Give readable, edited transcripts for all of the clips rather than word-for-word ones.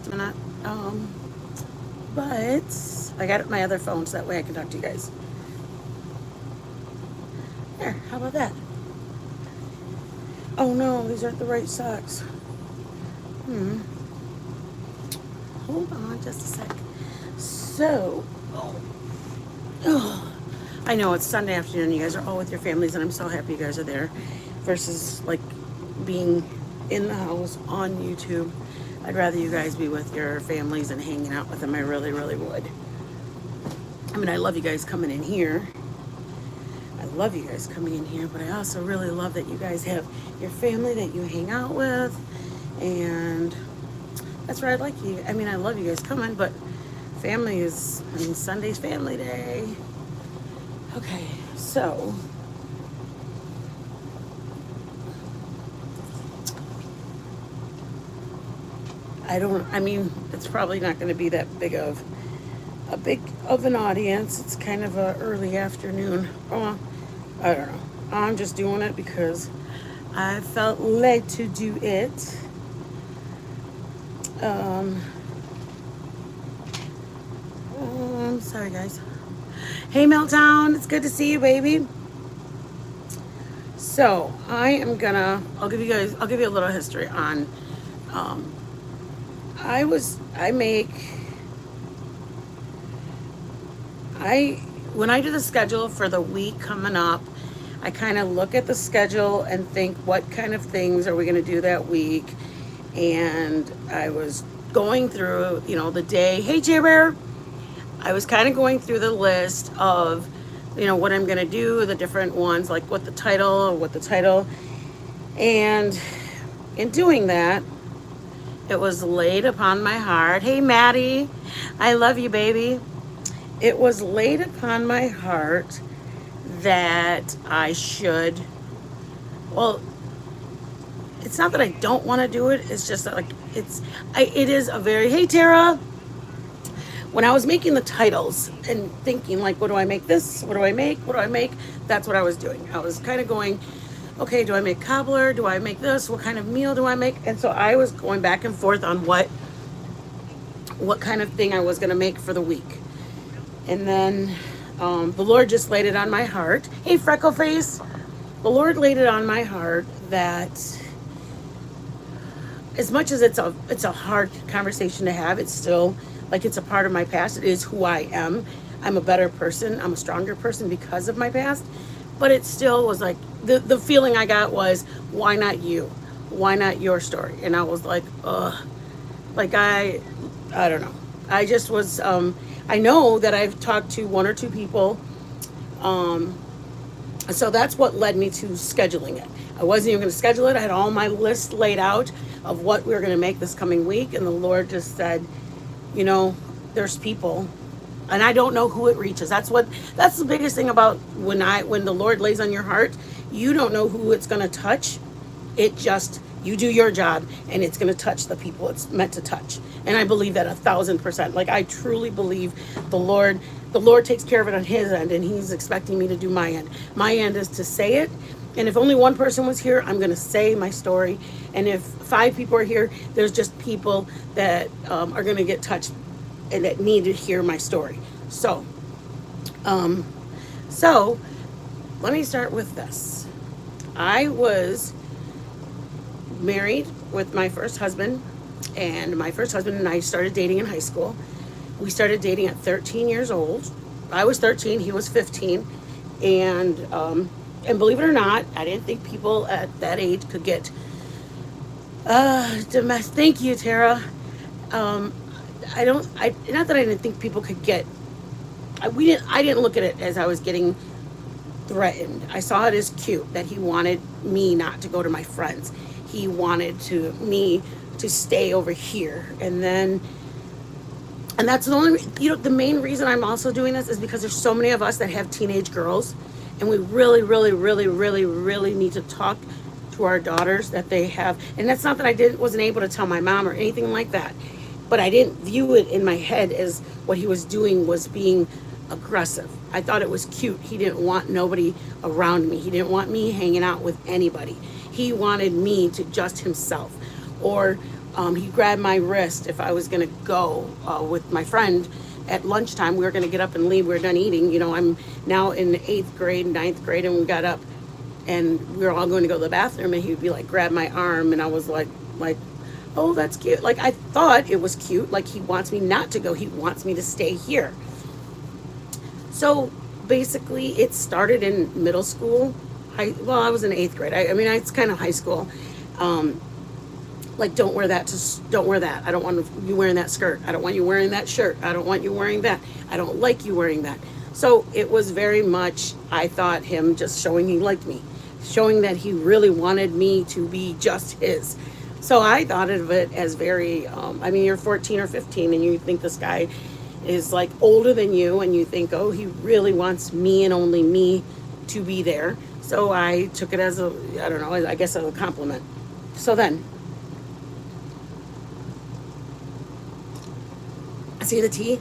just a minute. But I got my other phone so that way I can talk to you guys. There, how about that? Oh no, these aren't the right socks. Hold on just a sec. So, oh, I know it's Sunday afternoon. You guys are all with your families, and I'm so happy you guys are there. Versus like being in the house on YouTube. I'd rather you guys be with your families and hanging out with them. I really, really would. I mean, I love you guys coming in here. I love you guys coming in here, but I also really love that you guys have your family that you hang out with, and that's where I'd like you. I mean, I love you guys coming, but family is, I mean, Sunday's family day. Okay, so I mean, it's probably not going to be that big of an audience. It's kind of a early afternoon. Oh, I don't know. I'm just doing it because I felt led to do it. I'm sorry, guys. Hey, Meltdown. It's good to see you, baby. So I'll give you a little history on, when I do the schedule for the week coming up, I kind of look at the schedule and think what kind of things are we going to do that week. And I was going through, the day. Hey, J Bear. I was kind of going through the list of, what I'm going to do, the different ones, like what the title. And in doing that, it was laid upon my heart. Hey, Maddie. I love you, baby. It was laid upon my heart that I should, well, it's not that I don't want to do it. It's just that it is a very, hey, Tara. When I was making the titles and thinking like, what do I make this? What do I make? What do I make? That's what I was doing. I was kind of going, okay, do I make cobbler? Do I make this? What kind of meal do I make? And so I was going back and forth on what kind of thing I was going to make for the week. And then the Lord just laid it on my heart. Hey, Freckleface. The Lord laid it on my heart that as much as it's a hard conversation to have, it's still like it's a part of my past. It is who I am. I'm a better person. I'm a stronger person because of my past. But it still was like, the feeling I got was, why not you? Why not your story? And I was like, ugh. Like I don't know. I just was, I know that I've talked to one or two people. So that's what led me to scheduling it. I wasn't even going to schedule it. I had all my list laid out of what we were going to make this coming week. And the Lord just said, there's people, and I don't know who it reaches. That's the biggest thing about when the Lord lays on your heart, you don't know who it's going to touch. It just, you do your job and it's going to touch the people it's meant to touch. And I believe that 1,000%. Like I truly believe the Lord takes care of it on his end, and he's expecting me to do my end. My end is to say it. And if only one person was here, I'm going to say my story. And if 5 people are here, there's just people that are going to get touched and that need to hear my story. So let me start with this. I was married with my first husband, and my first husband and I started dating in high school. We started dating at 13 years old. I was 13, he was 15. And believe it or not, I didn't think people at that age could get domestic. Thank you, Tara. Not that I didn't think people could get. I didn't look at it as I was getting threatened. I saw it as cute that he wanted me not to go to my friends. He wanted me to stay over here, and that's the only. The main reason I'm also doing this is because there's so many of us that have teenage girls, and we really, really, really, really, really need to talk to our daughters that they have. And that's not that I wasn't able to tell my mom or anything like that, but I didn't view it in my head as what he was doing was being aggressive. I thought it was cute. He didn't want nobody around me. He didn't want me hanging out with anybody. He wanted me to just himself. Or He grabbed my wrist if I was going to go with my friend at lunchtime. We were going to get up and leave. We were done eating. I'm now in 8th grade, 9th grade, and we got up and we were all going to go to the bathroom, and he would be like, grab my arm, and I was like, oh, that's cute. Like, I thought it was cute. Like, he wants me not to go. He wants me to stay here. So basically, it started in middle school. I was in 8th grade. I mean, it's kind of high school. Like, don't wear that. Don't wear that. I don't want you wearing that skirt. I don't want you wearing that shirt. I don't want you wearing that. I don't like you wearing that. So it was very much, I thought, him just showing he liked me, showing that he really wanted me to be just his. So I thought of it as very, I mean, you're 14 or 15 and you think this guy is like older than you, and you think, oh, he really wants me and only me to be there. So I took it as a, I don't know, I guess as a compliment. So then, see the tea?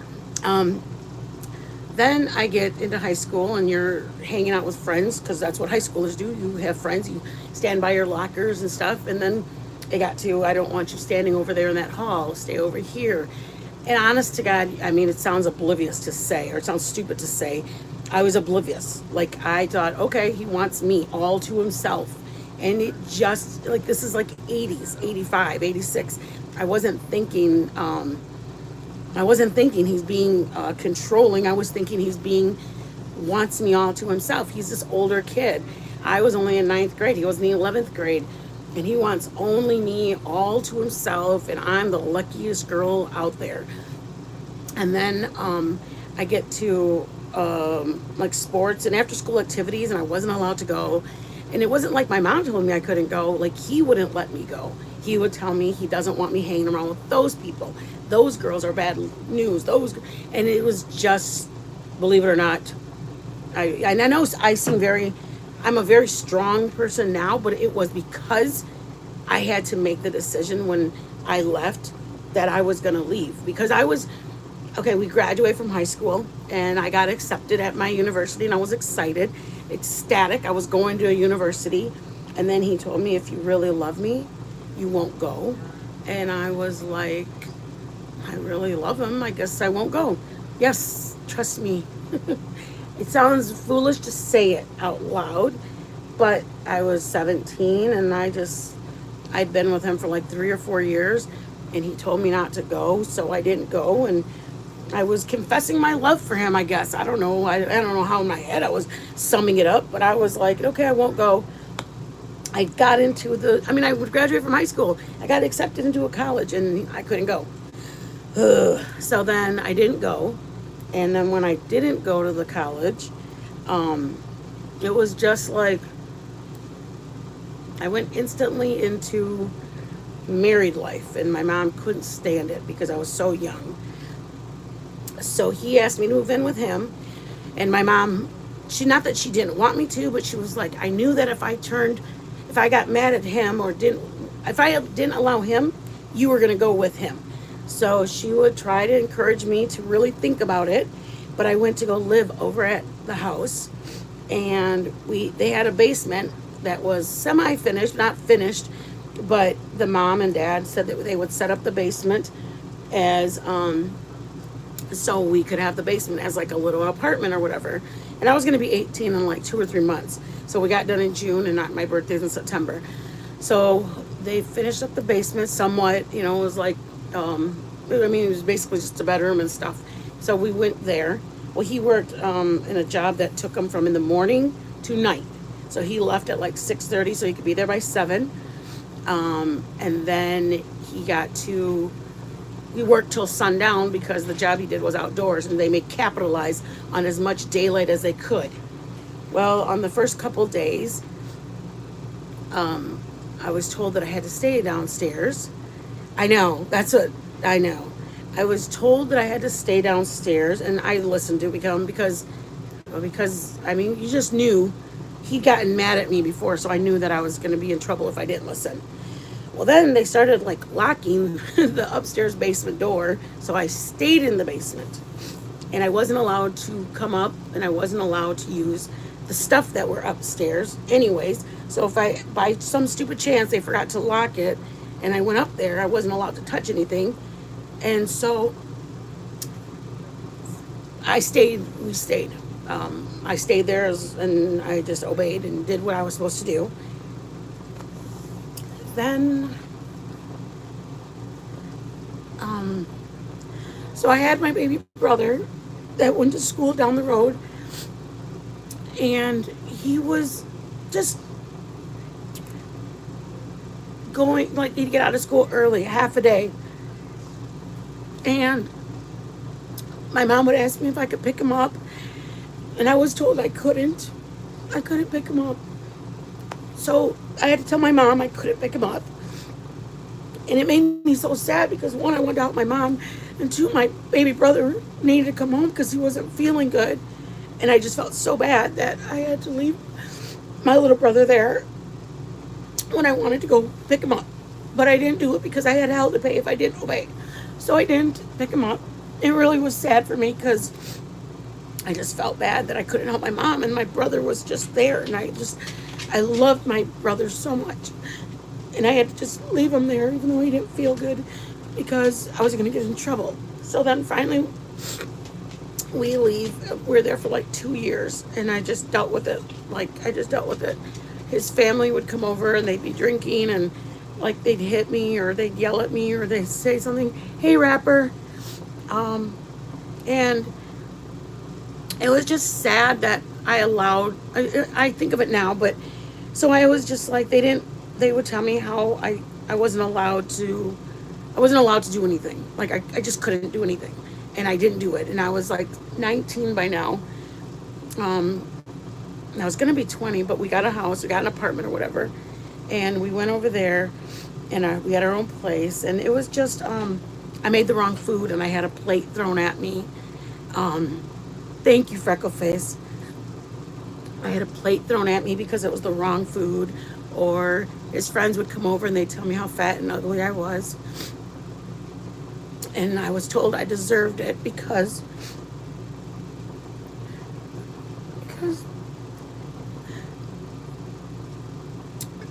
Then I get into high school, and you're hanging out with friends, because that's what high schoolers do. You have friends, you stand by your lockers and stuff. And then it got to, I don't want you standing over there in that hall, stay over here. And honest to God, I mean, it sounds oblivious to say, or it sounds stupid to say, I was oblivious. Like, I thought, okay, he wants me all to himself. And it just, like, this is like 80s, 85, 86. I wasn't thinking he's being controlling. I was thinking wants me all to himself. He's this older kid. I was only in 9th grade. He was in the 11th grade. And he wants only me all to himself. And I'm the luckiest girl out there. And then I get to like sports and after school activities, and I wasn't allowed to go. And it wasn't like my mom told me I couldn't go. Like, he wouldn't let me go. He would tell me he doesn't want me hanging around with those people. Those girls are bad news. And it was just, believe it or not, I know I'm a very strong person now, but it was because I had to make the decision when I left that I was going to leave. Because we graduated from high school, and I got accepted at my university, and I was excited, ecstatic. I was going to a university, and then he told me, if you really love me, you won't go. And I was like, I really love him. I guess I won't go. Yes, trust me. It sounds foolish to say it out loud, but I was 17, and I'd been with him for like 3 or 4 years, and he told me not to go, so I didn't go. And I was confessing my love for him, I guess. I don't know. I don't know how in my head I was summing it up, but I was like, okay, I won't go. I got into I would graduate from high school. I got accepted into a college, and I couldn't go. So then I didn't go. And then when I didn't go to the college, it was just like, I went instantly into married life, and my mom couldn't stand it because I was so young. So he asked me to move in with him, and my mom, not that she didn't want me to, but she was like, I knew that if I got mad at him if I didn't allow him, you were going to go with him. So she would try to encourage me to really think about it. But I went to go live over at the house, and they had a basement that was semi-finished, not finished, but the mom and dad said that they would set up the basement as so we could have the basement as like a little apartment or whatever. And I was going to be 18 in like 2 or 3 months. So we got done in June, and not my birthday's in September. So they finished up the basement somewhat. It was like, it was basically just a bedroom and stuff. So we went there. Well, he worked in a job that took him from in the morning to night. So he left at like 6:30 so he could be there by 7. And then we worked till sundown because the job he did was outdoors, and they made capitalize on as much daylight as they could. Well, on the first couple days, I was told that I had to stay downstairs. I know, I know. I was told that I had to stay downstairs, and I listened to him because you just knew he'd gotten mad at me before, so I knew that I was going to be in trouble if I didn't listen. Well, then they started like locking the upstairs basement door, so I stayed in the basement, and I wasn't allowed to come up, and I wasn't allowed to use the stuff that were upstairs anyways. So if by some stupid chance they forgot to lock it, and I went up there. I wasn't allowed to touch anything. And so we stayed. I stayed there and I just obeyed and did what I was supposed to do. Then, so I had my baby brother that went to school down the road, and he was just going, like, he'd get out of school early, half a day. And my mom would ask me if I could pick him up, and I was told I couldn't. I couldn't pick him up. So I had to tell my mom I couldn't pick him up. And it made me so sad because, one, I wanted to help my mom, and two, my baby brother needed to come home because he wasn't feeling good. And I just felt so bad that I had to leave my little brother there when I wanted to go pick him up. But I didn't do it because I had hell to pay if I didn't obey. So I didn't pick him up. It really was sad for me because I just felt bad that I couldn't help my mom, and my brother was just there. And I loved my brother so much. And I had to just leave him there even though he didn't feel good because I was going to get in trouble. So then finally we leave. We're there for like 2 years, and I just dealt with it. His family would come over and they'd be drinking, and like they'd hit me or they'd yell at me or they'd say something, "Hey, rapper." And it was just sad that I think of it now, but so I was just like, they would tell me how I wasn't allowed to do anything. Like I just couldn't do anything. And I didn't do it. And I was like 19 by now. I was going to be 20, but we got a house, we got an apartment or whatever. And we went over there, and we had our own place. And it was just, I made the wrong food, and I had a plate thrown at me. Thank you, Freckleface. I had a plate thrown at me because it was the wrong food. Or his friends would come over and they'd tell me how fat and ugly I was. And I was told I deserved it because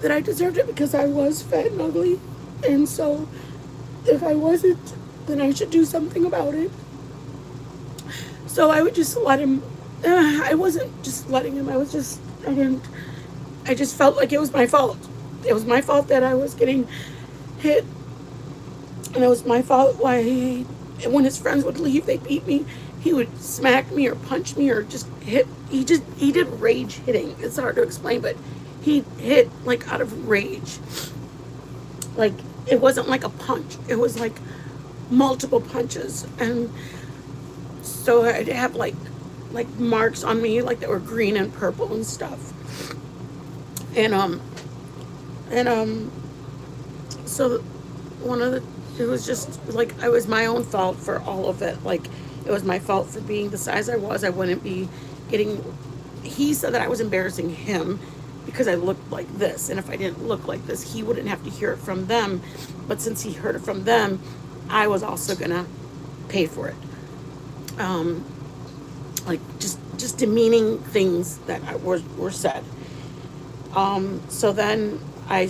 that I deserved it because I was fat and ugly. And so if I wasn't, then I should do something about it. So I would just let him. I wasn't just letting him. I just felt like it was my fault. It was my fault that I was getting hit. And it was my fault why when his friends would leave, they beat me. He would smack me or punch me or just hit. He did rage hitting. It's hard to explain, but he hit like out of rage. Like it wasn't like a punch. It was like multiple punches. And so I'd have like marks on me, like that were green and purple and stuff. And so it was just like it was my own fault for all of it. Like it was my fault for being the size I was. I wouldn't be getting. He said that I was embarrassing him because I looked like this, and if I didn't look like this, he wouldn't have to hear it from them. But since he heard it from them, I was also gonna pay for it. Like just demeaning things that were said. So then I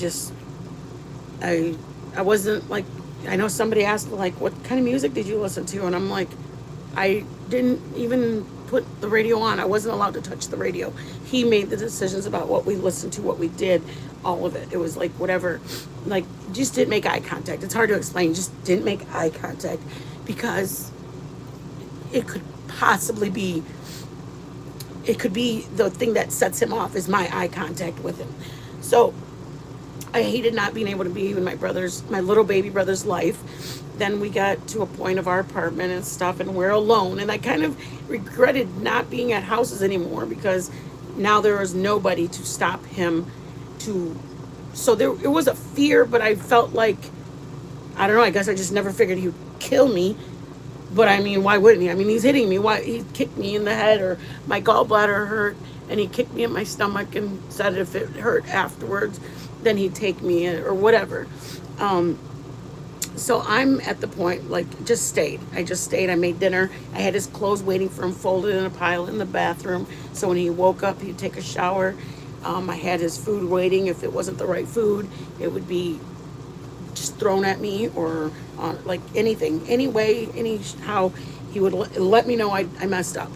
wasn't like, I know somebody asked like, what kind of music did you listen to? And I'm like, I didn't even put the radio on. I wasn't allowed to touch the radio. He made the decisions about what we listened to, what we did, all of it. It was like whatever, like just didn't make eye contact. It's hard to explain, just didn't make eye contact because it could be the thing that sets him off is my eye contact with him. So I hated not being able to be in my little baby brother's life. Then we got to a point of our apartment and stuff, and we're alone. And I kind of regretted not being at houses anymore because now there was nobody to stop him so it was a fear, but I felt like, I don't know, I guess I just never figured he would kill me. But I mean, why wouldn't he? I mean, he's hitting me. Why? He kicked me in the head, or my gallbladder hurt, and he kicked me in my stomach and said if it hurt afterwards, then he'd take me in, or whatever. So I'm at the point, like, just stayed. I just stayed. I made dinner. I had his clothes waiting for him, folded in a pile in the bathroom. So when he woke up, he'd take a shower. I had his food waiting. If it wasn't the right food, it would be just thrown at me, or like anything, any way, any how he would let me know I messed up.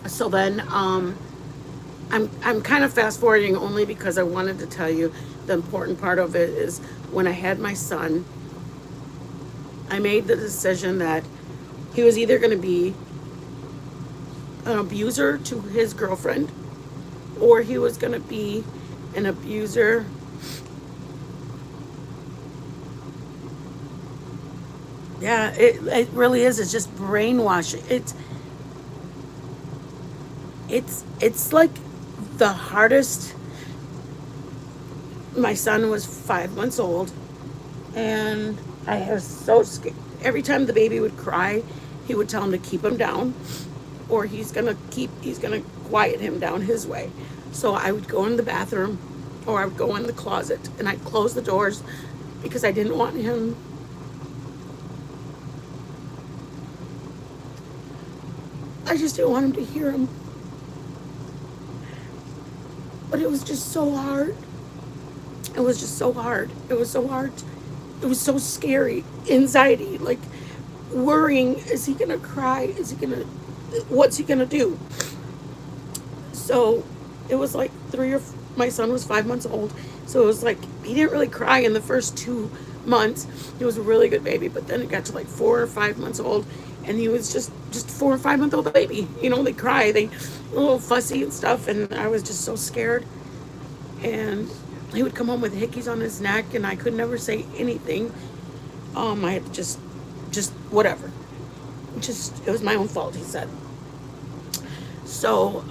So then I'm kind of fast forwarding only because I wanted to tell you the important part of it is when I had my son, I made the decision that he was either going to be an abuser to his girlfriend, or he was going to be an abuser yeah, it really is. It's just brainwashing. It's like the hardest. My son was 5 months old, and I was so scared. Every time the baby would cry, he would tell him to keep him down, or he's gonna quiet him down his way. So I would go in the bathroom, or I would go in the closet, and I'd close the doors because I didn't want him. I just didn't want him to hear him. But it was just so hard. It was just so hard. It was so hard. It was so scary. Anxiety, like worrying, is he gonna cry? What's he gonna do? So it was like my son was 5 months old. So it was like, he didn't really cry in the first 2 months. He was a really good baby, but then it got to like 4 or 5 months old, and he was just 4 or 5 month old baby. They cry, they a little fussy and stuff, and I was just so scared. And he would come home with hickeys on his neck, and I could never say anything. I had to just whatever. It was my own fault, he said. So,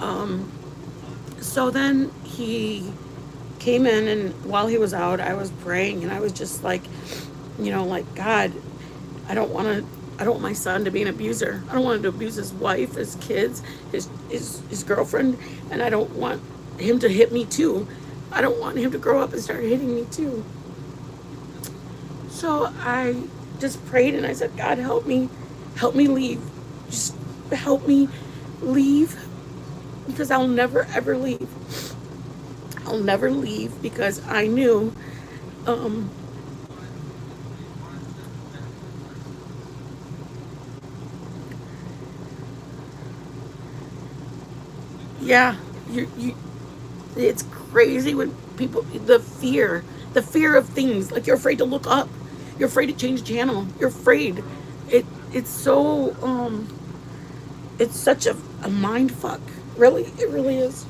so then he came in, and while he was out, I was praying, and I was just like, like, God, I don't want my son to be an abuser. I don't want him to abuse his wife, his kids, his girlfriend, and I don't want him to hit me too. I don't want him to grow up and start hitting me too. So I just prayed, and I said, God, help me leave. Just help me leave, because I'll never ever leave. I'll never leave, because I knew yeah, you it's crazy when people, the fear of things, like you're afraid to look up, you're afraid to change channel, you're afraid. It's so it's such a mind fuck, really, it really is.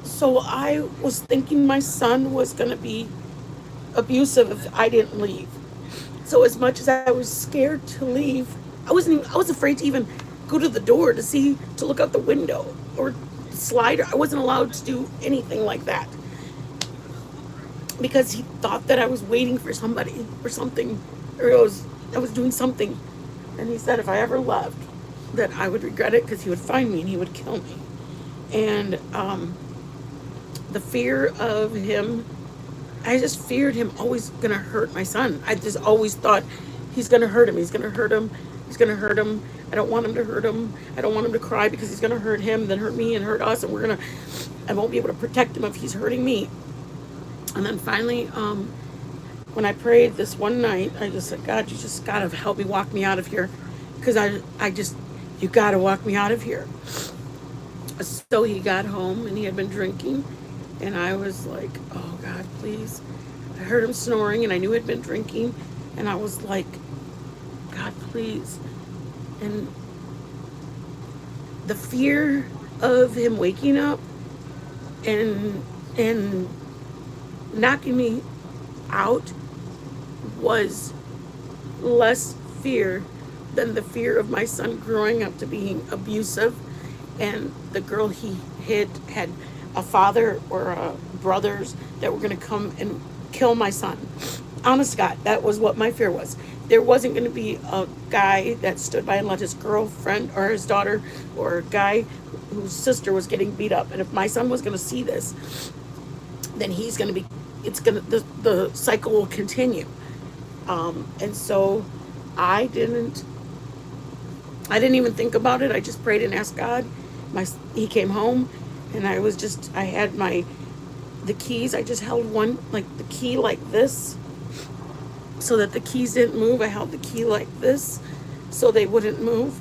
So I was thinking my son was going to be abusive if I didn't leave. So as much as I was scared to leave, I was afraid to even go to the door to look out the window or slide. I wasn't allowed to do anything like that, because he thought that I was waiting for somebody or something, or I was doing something. And he said if I ever left, that I would regret it, because he would find me and he would kill me. And the fear of him, I just feared him always gonna hurt my son. I just always thought, he's gonna hurt him, he's gonna hurt him, he's gonna hurt him. I don't want him to hurt him. I don't want him to cry, because he's gonna hurt him, then hurt me and hurt us, and I won't be able to protect him if he's hurting me. And then finally, when I prayed this one night, I just said, God, you just gotta help me, walk me out of here, because you gotta walk me out of here. So he got home, and he had been drinking, and I was like, oh God, please. I heard him snoring, and I knew he'd been drinking, and I was like, God, please. And the fear of him waking up and knocking me out was less fear than the fear of my son growing up to being abusive, and the girl he hid had a father or brothers that were going to come and kill my son. Honest to God, that was what my fear was. There wasn't going to be a guy that stood by and let his girlfriend or his daughter, or a guy whose sister was getting beat up. And if my son was going to see this, then the cycle will continue. And so I didn't even think about it. I just prayed and asked God. He came home, and I had the keys, I just held one, like the key like this, so that the keys didn't move. I held the key like this so they wouldn't move.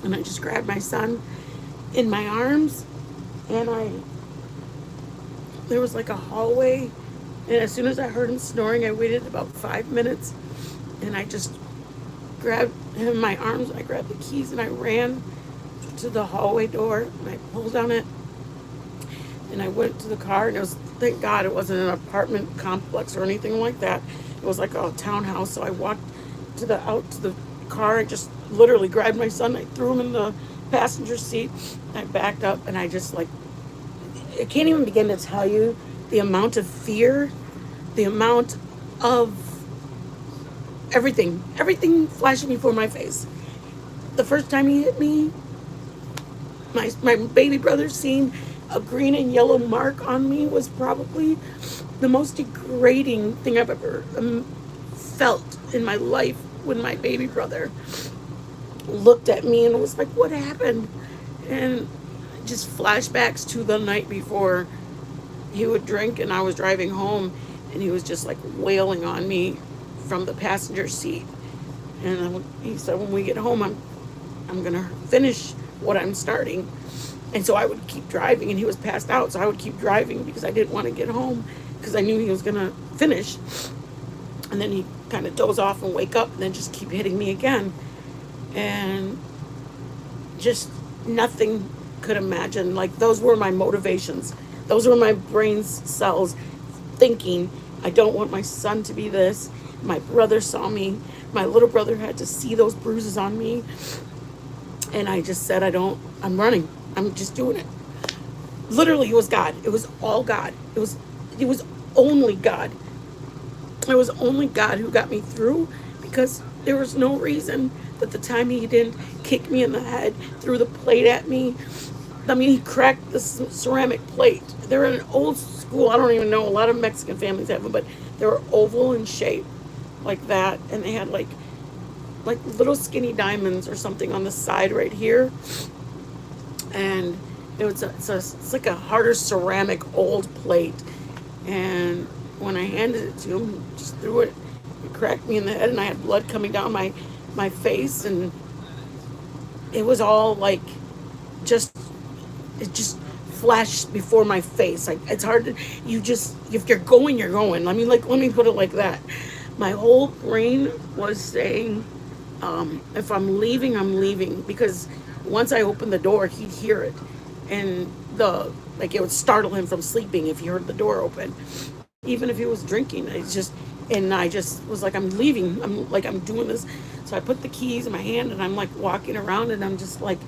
And I just grabbed my son in my arms, and there was like a hallway, and as soon as I heard him snoring, I waited about 5 minutes, and I just grabbed him in my arms. I grabbed the keys and I ran to the hallway door, and I pulled on it, and I went to the car. And it was, thank God it wasn't an apartment complex or anything like that. It was like a townhouse. So I walked out to the car. I just literally grabbed my son. I threw him in the passenger seat. I backed up, and I just like, I can't even begin to tell you the amount of fear, the amount of everything flashing before my face. The first time he hit me, my baby brother seeing a green and yellow mark on me was probably the most degrading thing I've ever felt in my life, when my baby brother looked at me and was like, what happened? And just flashbacks to the night before. He would drink, and I was driving home, and he was just like wailing on me from the passenger seat. And he said, when we get home, I'm gonna finish what I'm starting. And so I would keep driving, and he was passed out, so I would keep driving because I didn't want to get home, because I knew he was gonna finish. And then he'd kind of doze off and wake up, and then just keep hitting me again. And just nothing could imagine. Like, those were my motivations. Those were my brain's cells thinking, I don't want my son to be this. My brother saw me. My little brother had to see those bruises on me. And I just said, I'm running. I'm just doing it. Literally, it was God. It was all God. It was only God. It was only God who got me through, because there was no reason that the time he didn't kick me in the head, threw the plate at me. I mean, he cracked the ceramic plate. They're in an old school, I don't even know, a lot of Mexican families have them, but they were oval in shape like that. And they had like little skinny diamonds or something on the side right here. And it's like a harder ceramic old plate. And when I handed it to him, he just threw it. It cracked me in the head, and I had blood coming down my face. And it was all like, it just flashed before my face. Like, it's hard to, if you're going, you're going. Let me put it like that. My whole brain was saying, if I'm leaving, I'm leaving, because once I opened the door, he'd hear it, and it would startle him from sleeping if he heard the door open, even if he was drinking. I just was like, I'm leaving. I'm doing this. So I put the keys in my hand, and I'm like walking around, and I'm just like,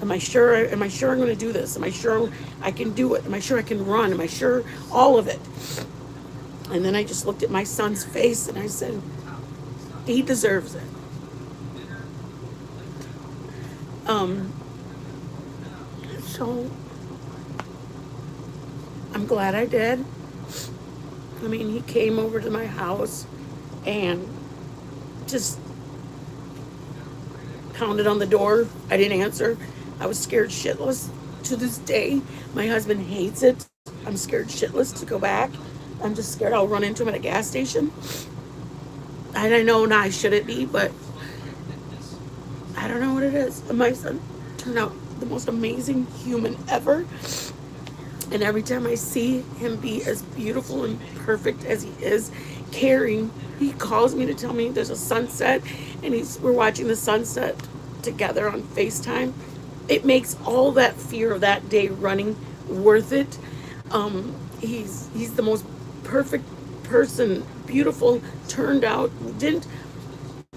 am I sure I'm going to do this? Am I sure I can do it? Am I sure I can run? Am I sure all of it? And then I just looked at my son's face, and I said, he deserves it. So I'm glad I did. I mean, he came over to my house and just pounded on the door. I didn't answer. I was scared shitless. To this day, my husband hates it. I'm scared shitless to go back. I'm just scared I'll run into him at a gas station. And I know now I shouldn't be, but I don't know what it is. My son turned out the most amazing human ever. And every time I see him be as beautiful and perfect as he is, caring, he calls me to tell me there's a sunset, and we're watching the sunset together on FaceTime. It makes all that fear of that day running worth it. He's the most perfect person, beautiful, turned out,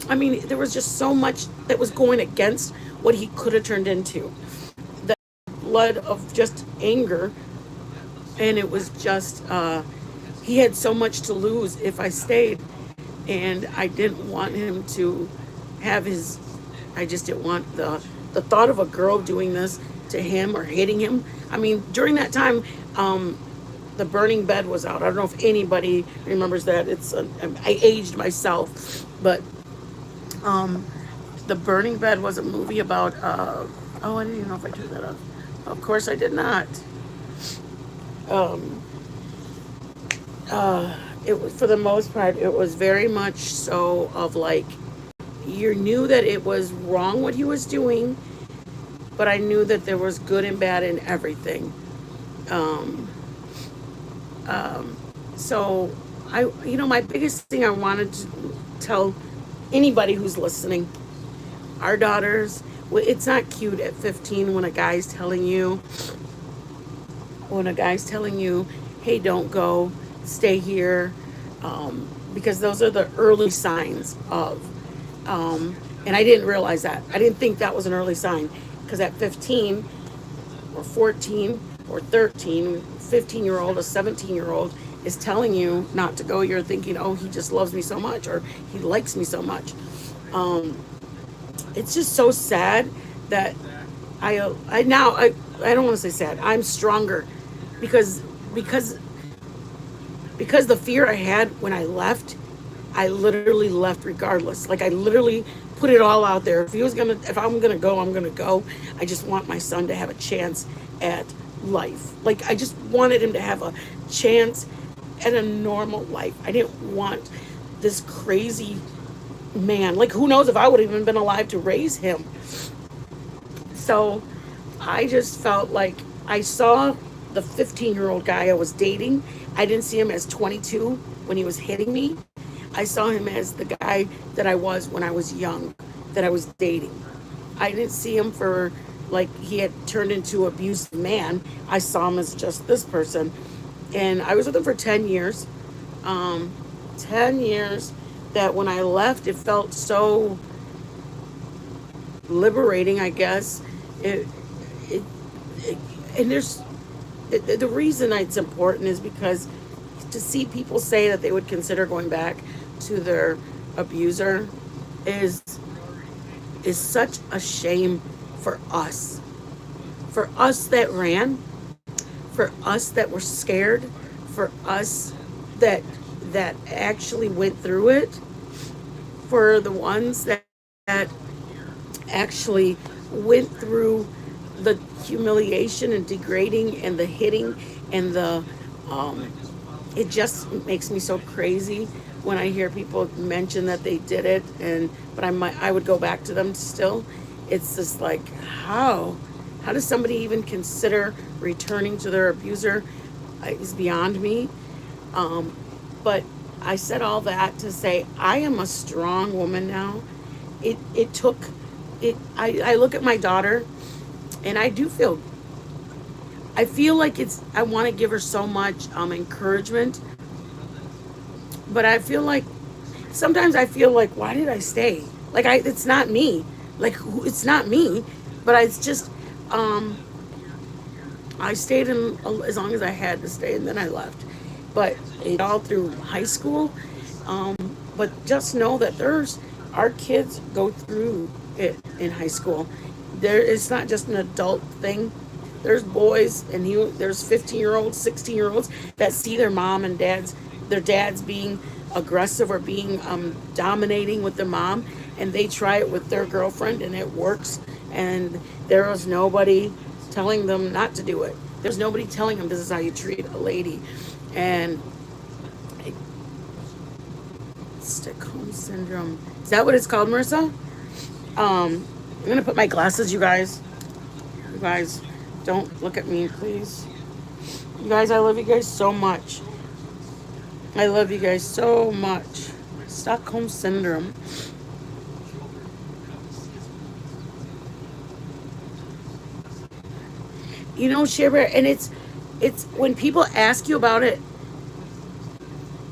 there was just so much that was going against what he could have turned into. The blood of just anger. And it was just, he had so much to lose if I stayed. And I didn't want him to have I just didn't want the thought of a girl doing this to him or hitting him. I mean, during that time, the burning bed was out. I don't know if anybody remembers that. I aged myself, but the burning bed was a movie about, I didn't even know if I turned that on. Of course I did not. it was, for the most part, it was very much so of like, you knew that it was wrong what he was doing, but I knew that there was good and bad in everything. Um, so my biggest thing I wanted to tell anybody who's listening, our daughters, it's not cute at 15 when a guy's telling you, hey, don't go, stay here, because those are the early signs of, and I didn't realize that. I didn't think that was an early sign, because at 15 or 14 or 13, 15-year-old, a 17-year-old is telling you not to go. You're thinking, oh, he just loves me so much, or he likes me so much. Um, it's just so sad that I now I don't want to say sad. I'm stronger because because because the fear I had when I left, I literally left regardless. Like I literally put it all out there. If I'm gonna go, I'm gonna go. I just want my son to have a chance at life. Like I just wanted him to have a chance at a normal life. I didn't want this crazy man. Like who knows if I would have even been alive to raise him. So I just felt like I saw the 15-year-old guy I was dating. I didn't see him as 22 when he was hitting me. I saw him as the guy that I was when I was young, that I was dating. I didn't see him for like he had turned into an abusive man. I saw him as just this person. And I was with him for 10 years. 10 years that when I left, it felt so liberating, I guess. It, it, it and the reason it's important is because to see people say that they would consider going back to their abuser is is such a shame for us. For us that ran, for us that were scared, for us that actually went through it, for the ones that actually went through the humiliation and degrading and the hitting and the it just makes me so crazy when I hear people mention that they did it, and but I would go back to them still. It's just like how does somebody even consider returning to their abuser is beyond me. But I said all that to say I am a strong woman now. It took it. I look at my daughter, and I feel like I want to give her so much encouragement, but I feel like sometimes I feel like why did I stay? Like it's not me. Like it's not me, but it's just um, I stayed in as long as I had to stay, and then I left. But it all through high school. Um, but just know that our kids go through it in high school. It's not just an adult thing. There's boys and there's 15-year-olds, 16-year-olds that see their dads being aggressive or being dominating with their mom, and they try it with their girlfriend and it works. And there is nobody telling them not to do it. There's nobody telling them this is how you treat a lady. And Stockholm syndrome. Is that what it's called, Marissa? I'm gonna put my glasses, you guys. You guys, don't look at me, please. You guys, I love you guys so much. I love you guys so much. Stockholm syndrome. Share, and it's when people ask you about it,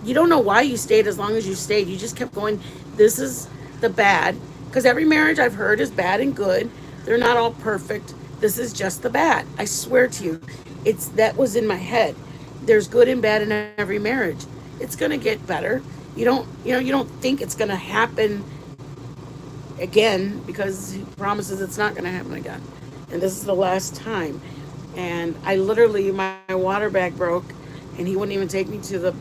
you don't know why you stayed as long as you stayed. You just kept going. This is the bad, because every marriage I've heard is bad and good. They're not all perfect. This is just the bad. I swear to you, that was in my head. There's good and bad in every marriage. It's gonna get better. You don't think it's gonna happen again because he promises it's not gonna happen again. And this is the last time. And I literally, my water bag broke, and he wouldn't even take me to the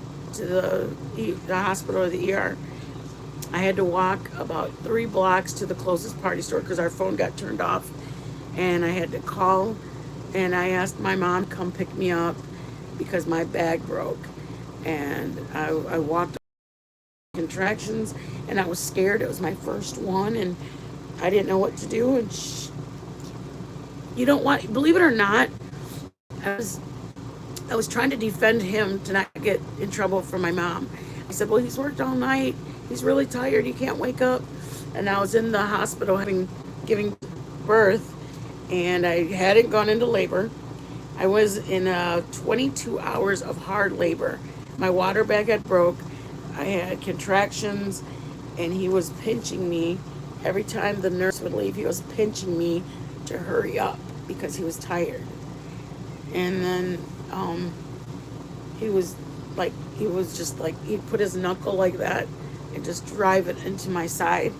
hospital or the ER. I had to walk about 3 blocks to the closest party store because our phone got turned off, and I had to call, and I asked my mom to come pick me up because my bag broke. and I walked contractions, and I was scared. It was my first one, and I didn't know what to do. And you don't want, believe it or not, I was I was trying to defend him to not get in trouble from my mom. I said, well, he's worked all night. He's really tired. He can't wake up. And I was in the hospital giving birth, and I hadn't gone into labor. I was in 22 hours of hard labor. My water bag had broke. I had contractions, and he was pinching me. Every time the nurse would leave, he was pinching me to hurry up because he was tired. And then he was just like, he'd put his knuckle like that and just drive it into my side.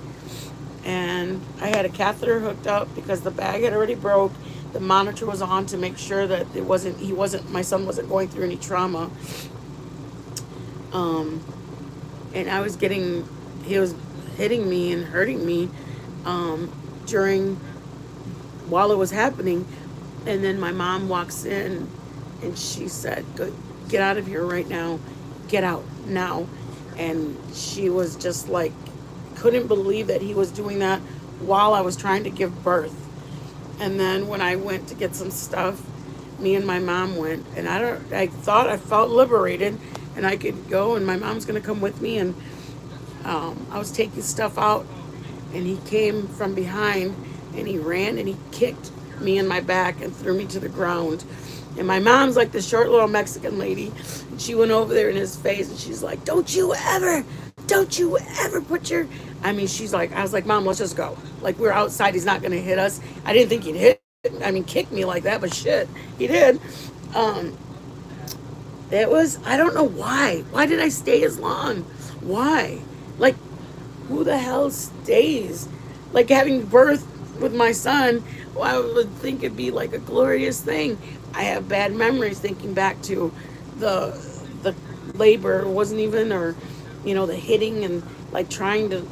And I had a catheter hooked up because the bag had already broke. The monitor was on to make sure that my son wasn't going through any trauma. And he was hitting me and hurting me while it was happening. And then my mom walks in and she said, get out of here right now. Get out now. And she was just like, couldn't believe that he was doing that while I was trying to give birth. And then when I went to get some stuff, me and my mom went, and I thought I felt liberated and I could go, and my mom's gonna come with me. And I was taking stuff out, and he came from behind and he ran and he kicked me in my back and threw me to the ground. And my mom's like this short little Mexican lady, and she went over there in his face and she's like, don't you ever put your, she's like, I was like, Mom, let's just go. Like, we're outside, he's not gonna hit us. I didn't think he'd kick me like that, but shit, he did. I don't know why. Why did I stay as long? Why? Like, who the hell stays? Like, having birth with my son, well, I would think it'd be like a glorious thing. I have bad memories thinking back to the labor. It wasn't even, or, the hitting and like trying to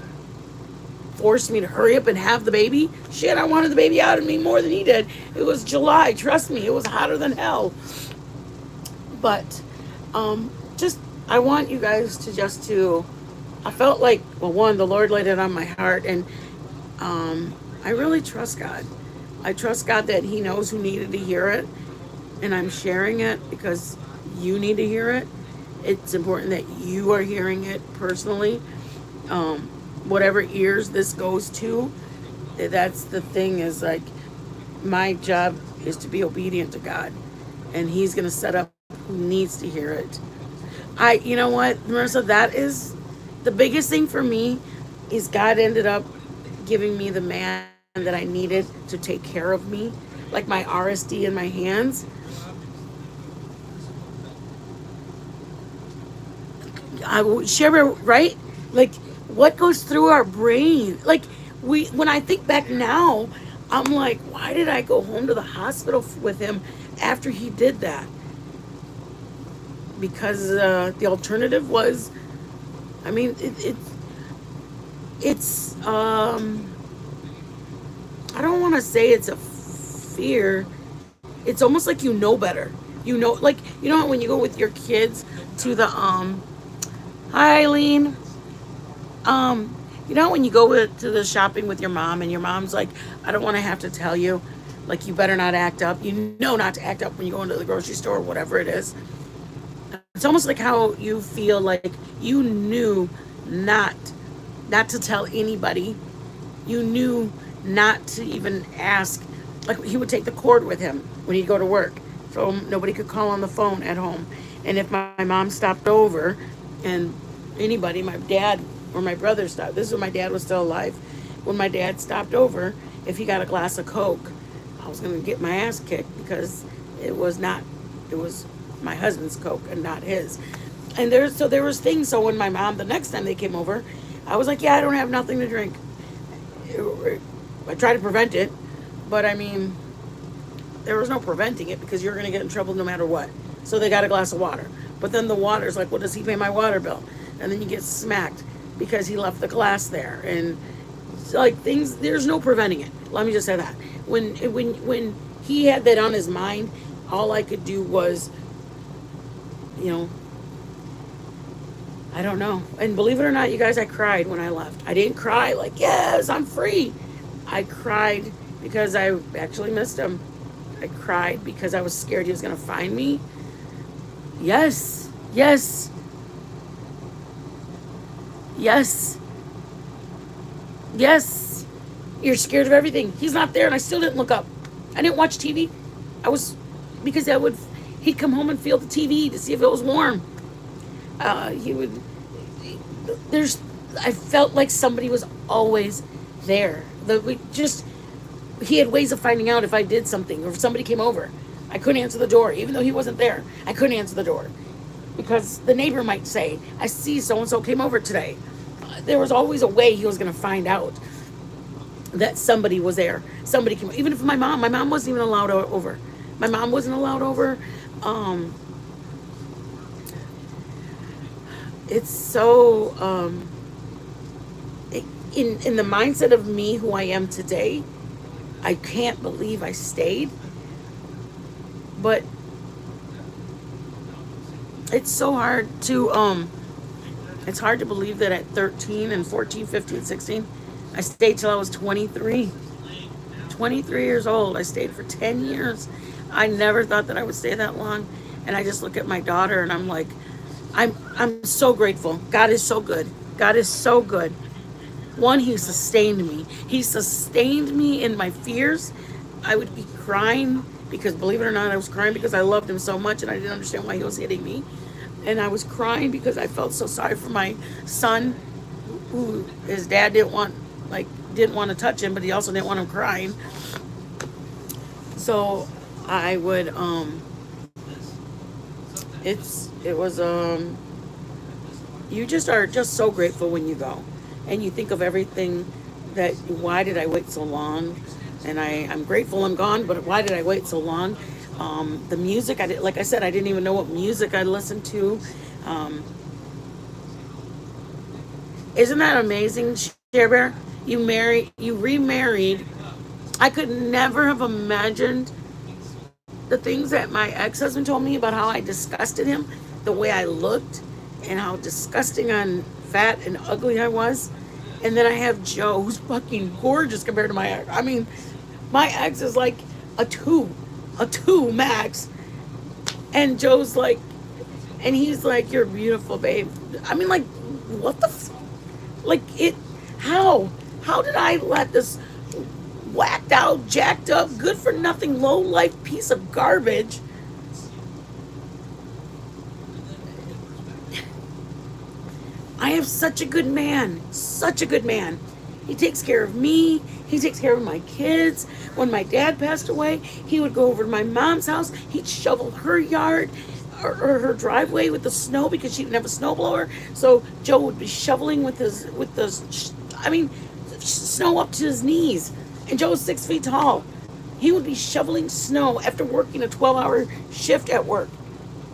force me to hurry up and have the baby. Shit, I wanted the baby out of me more than he did. It was July. Trust me, it was hotter than hell. But I want you guys to I felt like, well, one, the Lord laid it on my heart, and I really trust God. I trust God that He knows who needed to hear it, and I'm sharing it because you need to hear it. It's important that you are hearing it personally. Whatever ears this goes to, that's the thing, is like, my job is to be obedient to God, and He's going to set up who needs to hear it. You know what, Marissa, that is the biggest thing for me, is God ended up giving me the man that I needed to take care of me, like my RSD in my hands. I will share it, right? Like, what goes through our brain? Like, when I think back now, I'm like, why did I go home to the hospital with him after he did that? Because the alternative was, it's I don't want to say it's a fear. It's almost like better. Like, when you go with your kids to the hi, Eileen. When you go to the shopping with your mom, and your mom's like, I don't want to have to tell you, like, you better not act up. Not to act up when you go into the grocery store or whatever it is. It's almost like how you feel like you knew not to tell anybody. You knew not to even ask. Like, he would take the cord with him when he'd go to work, so nobody could call on the phone at home. And if my mom stopped over, and anybody, my dad or my brother stopped, this is when my dad was still alive, when my dad stopped over, if he got a glass of Coke, I was going to get my ass kicked, because it was my husband's Coke and not his. And there was things. So when my mom, the next time they came over, I was like, yeah, I don't have nothing to drink. I tried to prevent it, but there was no preventing it, because you're going to get in trouble no matter what. So they got a glass of water. But then the water's like, well, does he pay my water bill? And then you get smacked because he left the glass there. And like, things, there's no preventing it. Let me just say that. When he had that on his mind, all I could do was, I don't know. And believe it or not, you guys, I cried when I left. I didn't cry like, yes, I'm free. I cried because I actually missed him. I cried because I was scared he was going to find me. Yes, yes, yes, yes. You're scared of everything. He's not there, and I still didn't look up. I didn't watch TV. I was, because he'd come home and feel the TV to see if it was warm. He would, there's, I felt like somebody was always there. He had ways of finding out if I did something or if somebody came over. I couldn't answer the door, even though he wasn't there. I couldn't answer the door because the neighbor might say, I see so and so came over today. There was always a way he was going to find out that somebody was there. Somebody came, even if my mom wasn't even allowed over. My mom wasn't allowed over. Um, it's so, in the mindset of me, who I am today, I can't believe I stayed. But it's so hard to, it's hard to believe that at 13 and 14, 15, 16, I stayed till I was 23. 23 years old. I stayed for 10 years. I never thought that I would stay that long. And I just look at my daughter and I'm like, I'm so grateful. God is so good. God is so good. One, he sustained me. He sustained me in my fears. I would be crying because, believe it or not, I was crying because I loved him so much and I didn't understand why he was hitting me. And I was crying because I felt so sorry for my son, who his dad didn't want to touch him, but he also didn't want him crying. So I would it was you just are just so grateful when you go, and you think of everything that, why did I wait so long? And I'm grateful I'm gone, but why did I wait so long? The music, like I said, I didn't even know what music I listened to. Um, isn't that amazing, Share Bear? You remarried. I could never have imagined the things that my ex-husband told me about how I disgusted him, the way I looked, and how disgusting and fat and ugly I was. And then I have Joe, who's fucking gorgeous compared to my ex. I mean, my ex is like a two max. And Joe's like, and he's like, you're beautiful, babe. I mean, like, what the, like it, how did I let this whacked out, jacked up, good for nothing, low life piece of garbage I have such a good man, such a good man. He takes care of me. He takes care of my kids. When my dad passed away, he would go over to my mom's house. He'd shovel her yard or her driveway with the snow because she didn't have a snowblower. So Joe would be shoveling with snow up to his knees. And Joe was 6 feet tall. He would be shoveling snow after working a 12-hour shift at work.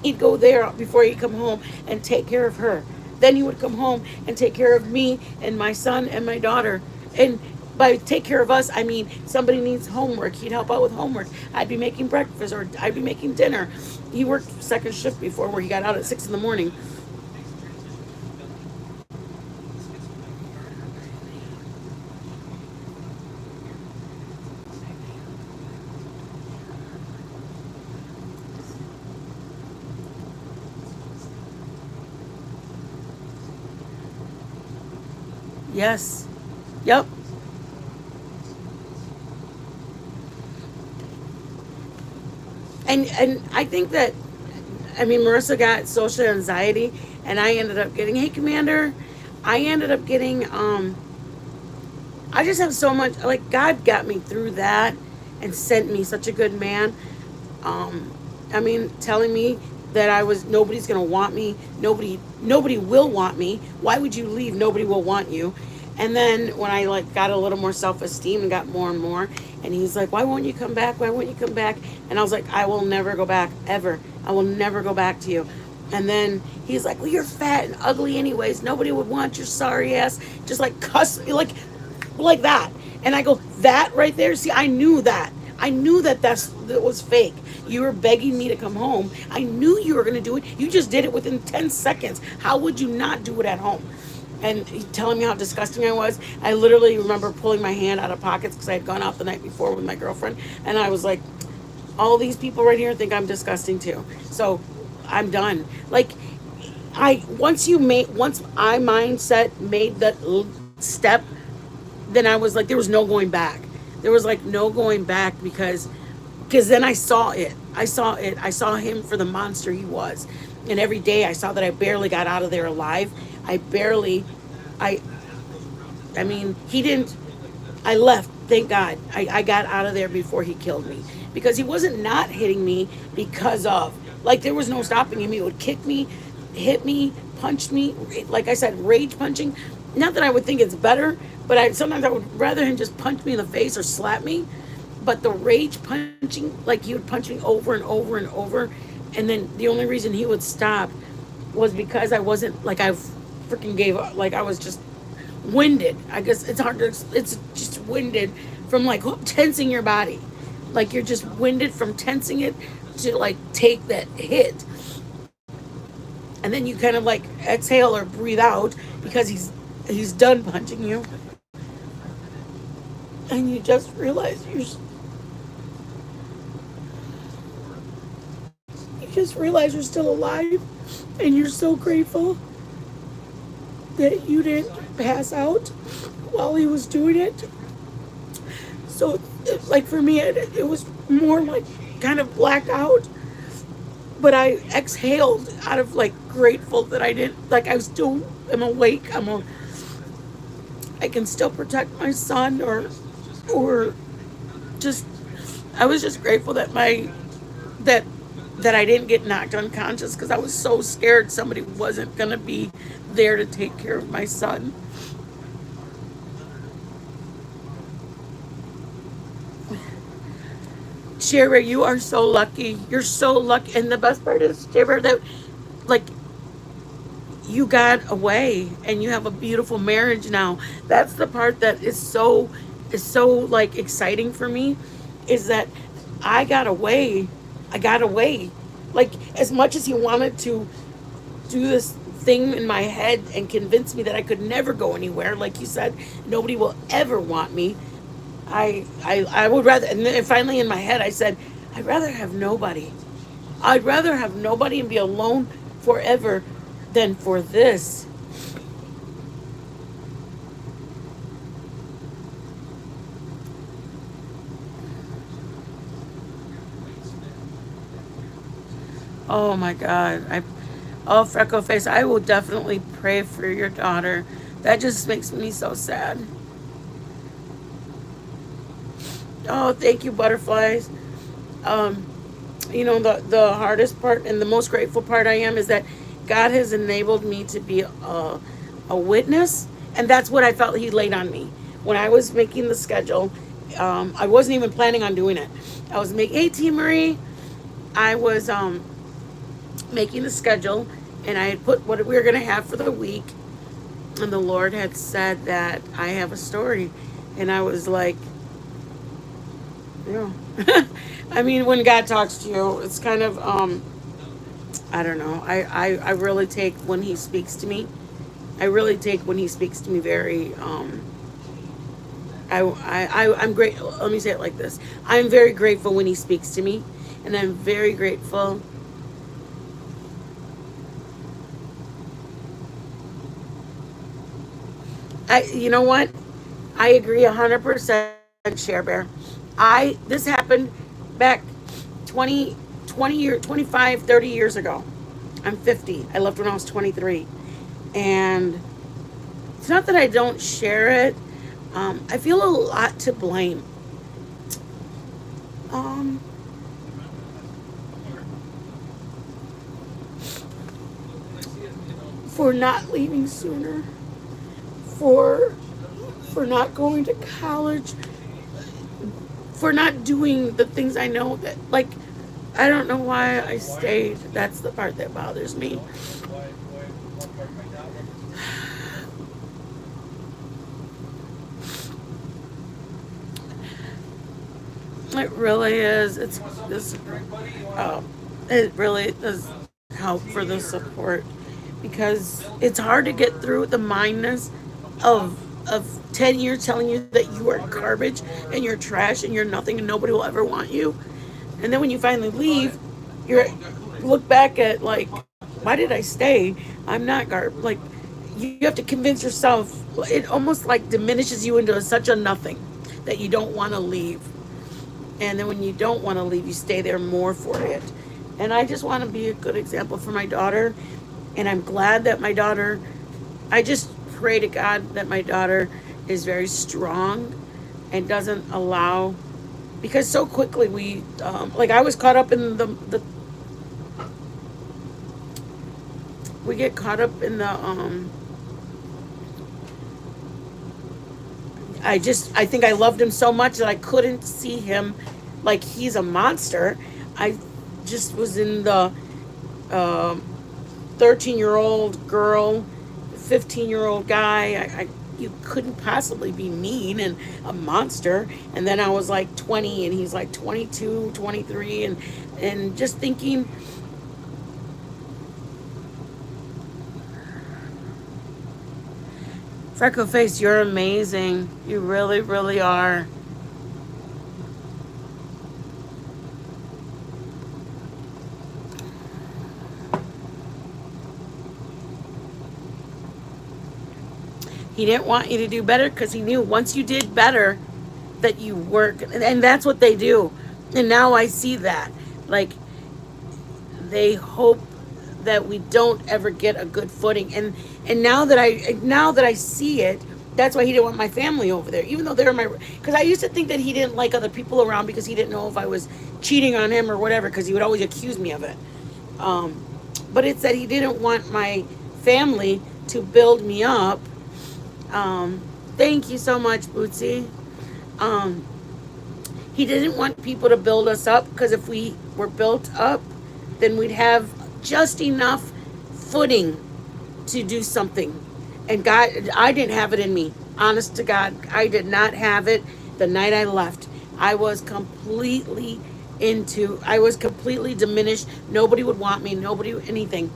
He'd go there before he'd come home and take care of her. Then he would come home and take care of me and my son and my daughter. And by take care of us, I mean somebody needs homework. He'd help out with homework. I'd be making breakfast or I'd be making dinner. He worked second shift before where he got out at 6 in the morning. Yes. Yep. And I think that, I mean, Marissa got social anxiety and I ended up getting, hey Commander, I ended up getting I just have so much, like, God got me through that and sent me such a good man. I mean, telling me that nobody's gonna want me, nobody will want me. Why would you leave? Nobody will want you. And then when I like got a little more self-esteem and got more and more, and he's like, why won't you come back? Why won't you come back? And I was like, I will never go back, ever. I will never go back to you. And then he's like, well, you're fat and ugly anyways. Nobody would want your sorry ass. Just like cuss, like that. And I go, that right there? See, I knew that. I knew that was fake. You were begging me to come home. I knew you were going to do it. You just did it within 10 seconds. How would you not do it at home? And telling me how disgusting I was. I literally remember pulling my hand out of pockets because I had gone out the night before with my girlfriend. And I was like, all these people right here think I'm disgusting too. So I'm done. Like, once my mindset made that step, then I was like, there was no going back. There was like no going back because then I saw it. I saw it. I saw him for the monster he was. And every day I saw that I barely got out of there alive. I I mean, he didn't, I left, thank God. I got out of there before he killed me. Because he wasn't not hitting me because of, like, there was no stopping him. He would kick me, hit me, punch me. Like I said, rage punching. Not that I would think it's better, but sometimes I would rather him just punch me in the face or slap me. But the rage punching, like he would punch me over and over and over. And then the only reason he would stop was because I wasn't, like, I freaking gave up. Like, I was just winded. I guess it's hard to, it's just winded from like tensing your body. Like, you're just winded from tensing it to like take that hit. And then you kind of like exhale or breathe out because he's done punching you. And you just realize you're still alive, and you're so grateful that you didn't pass out while he was doing it. So, like, for me, it was more like kind of blacked out, but I exhaled out of like grateful that I didn't, like, I still am awake. I can still protect my son, or just, I was just grateful that that that I didn't get knocked unconscious because I was so scared somebody wasn't going to be there to take care of my son. Sherry, you are so lucky. You're so lucky. And the best part is, Sherry, that, like, you got away and you have a beautiful marriage now. That's the part that is so like exciting for me, is that I got away. I got away. Like, as much as he wanted to do this thing in my head and convince me that I could never go anywhere, like you said, nobody will ever want me. I would rather, and then finally in my head I said, I'd rather have nobody. I'd rather have nobody and be alone forever than for this. Oh my God. Oh, Freckle Face, I will definitely pray for your daughter. That just makes me so sad. Oh, thank you, butterflies. Um, the hardest part and the most grateful part I am is that God has enabled me to be a witness, and that's what I felt He laid on me when I was making the schedule. I wasn't even planning on doing it. I was making, hey, T Marie, I was making the schedule, and I had put what we were gonna have for the week, and the Lord had said that I have a story, and I was like, yeah. I mean, when God talks to you, it's kind of I don't know. I really take when He speaks to me. I really take when He speaks to me very I'm great. Let me say it like this. I'm very grateful when He speaks to me, and I'm very grateful. You know what? I agree 100%, Share Bear. This happened back 20 years, 25, 30 years ago. I'm 50. I left when I was 23. And it's not that I don't share it. I feel a lot to blame. Um, for not leaving sooner, for not going to college, for not doing the things I know that, like, I don't know why I stayed. That's the part that bothers me. It really is. It's this. Uh, it really does help for the support because it's hard to get through the mindness of 10 years telling you that you are garbage and you're trash and you're nothing and nobody will ever want you. And then when you finally leave, you're look back at like, why did I stay? I'm not like you have to convince yourself. It almost like diminishes you into such a nothing that you don't want to leave. And then when you don't want to leave, you stay there more for it. And I just want to be a good example for my daughter. And I'm glad that my daughter, I just pray to God that my daughter is very strong and doesn't allow, because so quickly like I was caught up in we get caught up in I think I loved him so much that I couldn't see him like he's a monster. I just was in the 13-year-old girl, 15-year-old guy. You couldn't possibly be mean and a monster. And then I was like 20 and he's like 22, 23, and just thinking, Freckle Face, you're amazing. You really, really are. He didn't want you to do better because he knew once you did better that you work. And that's what they do. And now I see that. Like, they hope that we don't ever get a good footing. And now that I see it, that's why he didn't want my family over there, even though they're my. Because I used to think that he didn't like other people around because he didn't know if I was cheating on him or whatever. Because he would always accuse me of it. But it's that he didn't want my family to build me up. Thank you so much, Bootsy. Um, he didn't want people to build us up because if we were built up, then we'd have just enough footing to do something. And God, I didn't have it in me. Honest to God, I did not have it the night I left. I was completely diminished. Nobody would want me, nobody, anything.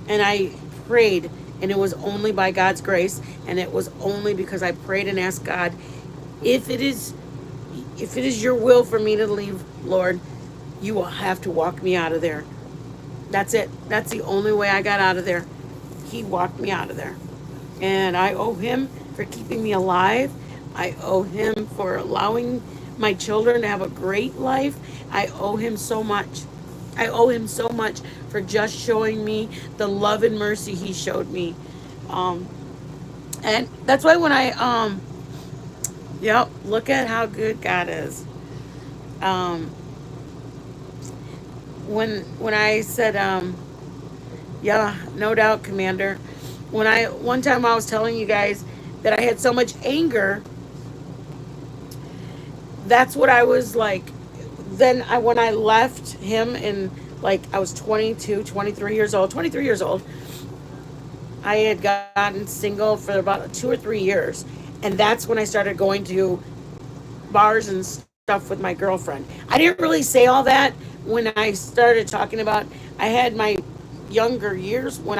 And I prayed, and it was only by God's grace, and it was only because I prayed and asked God, if it is your will for me to leave, Lord, you will have to walk me out of there. That's it. That's the only way I got out of there. He walked me out of there. And I owe him for keeping me alive. I owe him for allowing my children to have a great life. I owe him so much. I owe him so much for just showing me the love and mercy he showed me. Um, and that's why when yep, look at how good God is. Um, when I said, yeah, no doubt, Commander. One time I was telling you guys that I had so much anger, that's what I was like. Then when I left him and like I was 22, 23 years old, I had gotten single for about 2 or 3 years. And that's when I started going to bars and stuff with my girlfriend. I didn't really say all that when I started talking about, I had my younger years when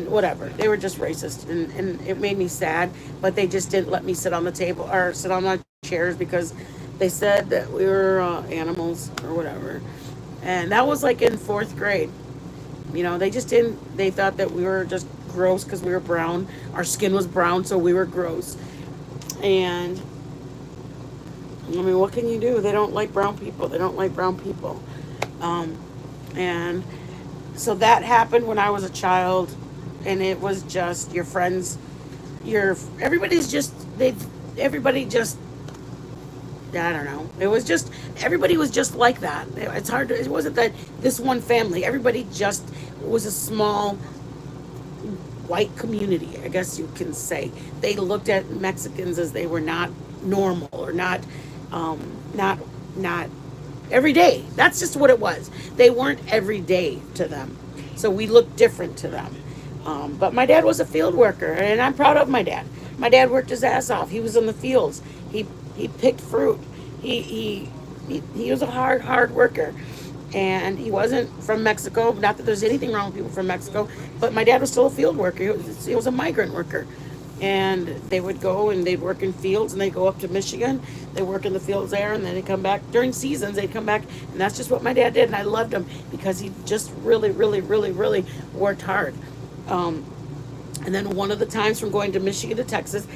whatever, they were just racist, and it made me sad, but they just didn't let me sit on the table or sit on my chairs because they said that we were animals or whatever. And that was like in fourth grade. They just didn't, they thought that we were just gross because we were brown. Our skin was brown, so we were gross. And I mean, what can you do? They don't like brown people. They don't like brown people. And so that happened when I was a child, and it was just your friends, everybody just, I don't know. It was just, everybody was just like that. It's hard to, it wasn't that this one family. Everybody just was a small white community, I guess you can say. They looked at Mexicans as they were not normal or not every day. That's just what it was. They weren't every day to them. So we looked different to them. But my dad was a field worker, and I'm proud of my dad. My dad worked his ass off. He was in the fields. He picked fruit. He was a hard worker, and he wasn't from Mexico. Not that there's anything wrong with people from Mexico, but my dad was still a field worker. He was a migrant worker, and they would go and they'd work in fields, and they'd go up to Michigan. They work in the fields there, and then they come back during seasons. They'd come back, and that's just what my dad did, and I loved him because he just really, really, really, really worked hard. Um, and then one of the times from going to Michigan to Texas,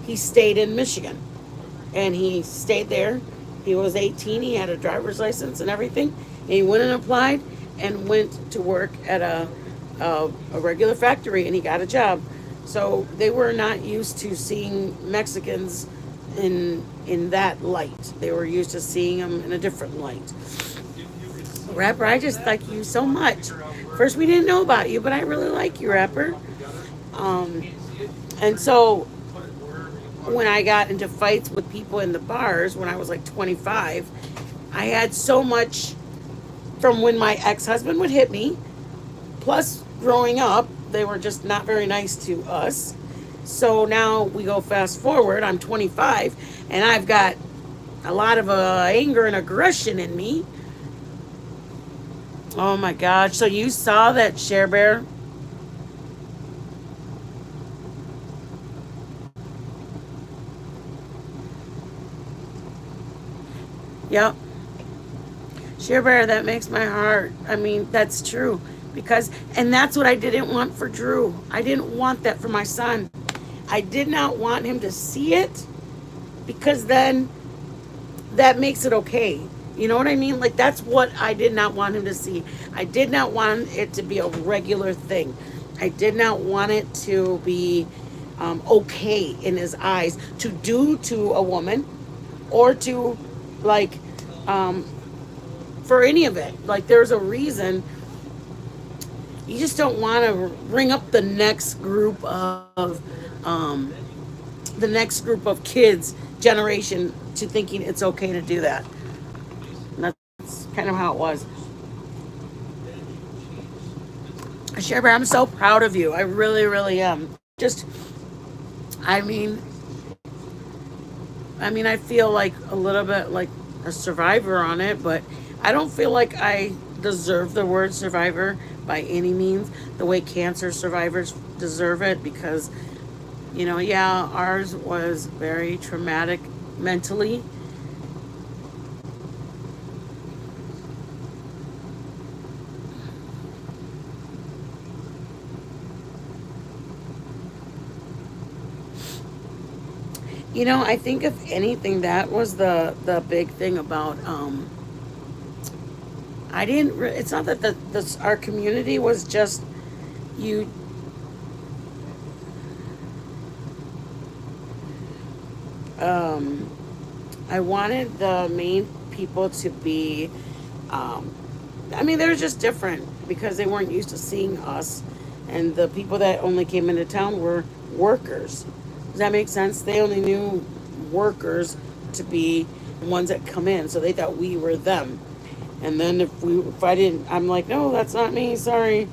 he stayed in Michigan. And he stayed there. He was 18, he had a driver's license and everything. And he went and applied and went to work at a regular factory, and he got a job. So they were not used to seeing Mexicans in that light. They were used to seeing them in a different light. Rapper, I just like you so much. First, we didn't know about you, but I really like you, Rapper. Um, and so when I got into fights with people in the bars when I was like 25, I had so much from when my ex-husband would hit me, plus growing up, they were just not very nice to us. So now we go fast forward, I'm 25, and I've got a lot of anger and aggression in me. Oh my gosh. So you saw that, Share Bear? Yep. Share Bear, that makes my heart. I mean, that's true. Because, and that's what I didn't want for Drew. I didn't want that for my son. I did not want him to see it because then that makes it okay. You know what I mean? Like, that's what I did not want him to see. I did not want it to be a regular thing. I did not want it to be okay in his eyes to do to a woman or to, like, um, for any of it. Like, there's a reason. You just don't want to bring up um, the next group of kids generation to thinking it's okay to do that. And that's kind of how it was. Sherber, I'm so proud of you. I really, really am. Just, I mean, I feel like a little bit like a survivor on it, but I don't feel like I deserve the word survivor by any means, the way cancer survivors deserve it, because, yeah, ours was very traumatic mentally. I think if anything, that was the big thing about I didn't. It's not that our community was just you. Um, I wanted the main people to be. Um, they're just different because they weren't used to seeing us, and the people that only came into town were workers. Does that make sense? They only knew workers to be the ones that come in, so they thought we were them. And then if I didn't, I'm like, no, that's not me. Sorry.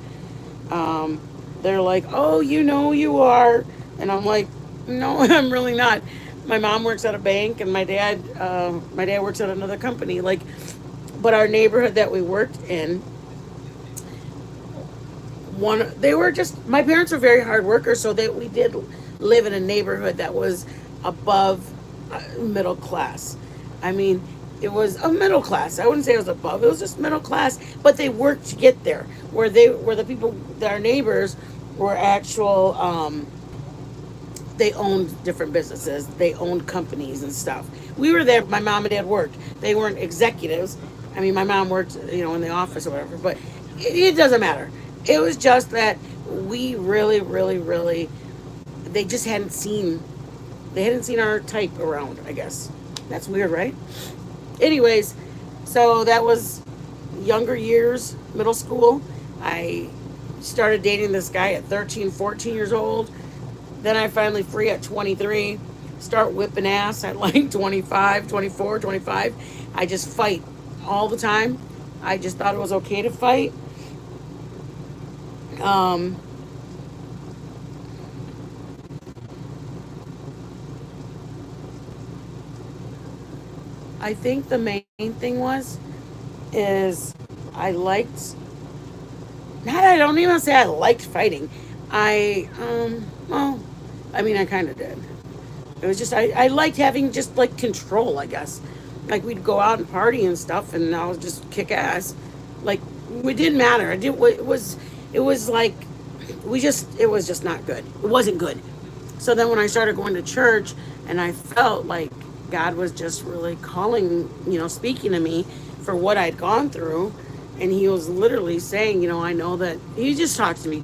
Um, they're like, oh, you are, and I'm like, no, I'm really not. My mom works at a bank, and my dad works at another company. Like, but our neighborhood that we worked in, they were just, my parents were very hard workers, so that we did live in a neighborhood that was above middle class. I mean, it was a middle class. I wouldn't say it was above. It was just middle class, but they worked to get there. Where the people, our neighbors, were actual. They owned different businesses. They owned companies and stuff. We were there. My mom and dad worked. They weren't executives. My mom worked, in the office or whatever. But it doesn't matter. It was just that we really, really, really. They just hadn't seen. They hadn't seen our type around. I guess that's weird, right? Anyways, so that was younger years, middle school. I started dating this guy at 13, 14 years old. Then I finally free at 23. Start whipping ass at like 25, 24, 25. I just fight all the time. I just thought it was okay to fight. Um, I think the main thing is I liked, not, I don't even say I liked fighting. Well, I mean, I kind of did. It was just, I liked having just like control, I guess. Like we'd go out and party and stuff, and I was just kick ass. Like it didn't matter. It was like, it was just not good. It wasn't good. So then when I started going to church, and I felt like God was just really calling, speaking to me for what I'd gone through. And he was literally saying, I know that he just talked to me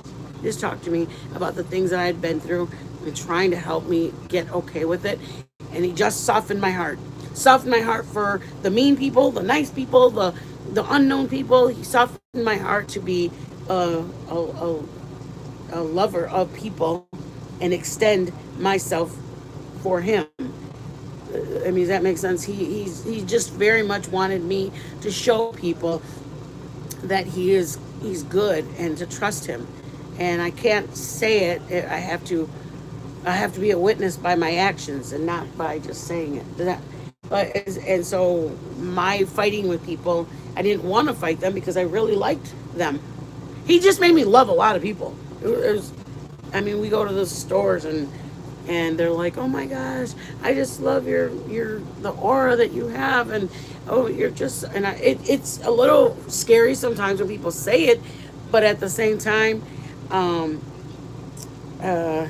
about the things that I had been through and trying to help me get okay with it. And he just softened my heart for the mean people, the nice people, the unknown people. He softened my heart to be a lover of people and extend myself for him. I mean, does that make sense? He just very much wanted me to show people that he's good and to trust him. And I can't say it. I have to be a witness by my actions and not by just saying it. And so my fighting with people, I didn't want to fight them because I really liked them. He just made me love a lot of people. It was, I mean, we go to the stores and they're like, "Oh my gosh, I just love your the aura that you have," and oh, you're just, and it's a little scary sometimes when people say it, but at the same time, um, uh,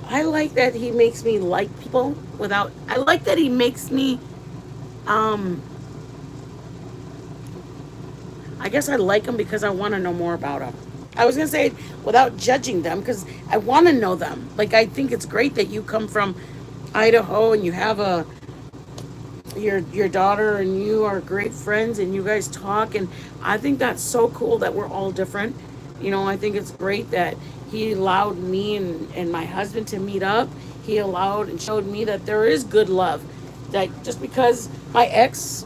I like that he makes me like people without. I like that he makes me. Um, I guess I like them because I want to know more about them. I was gonna say without judging them because I want to know them. Like I think it's great that you come from Idaho and you have your daughter and you are great friends and you guys talk, and I think that's so cool that we're all different. I think it's great that he allowed me and my husband to meet up. He allowed and showed me that there is good love. That just because my ex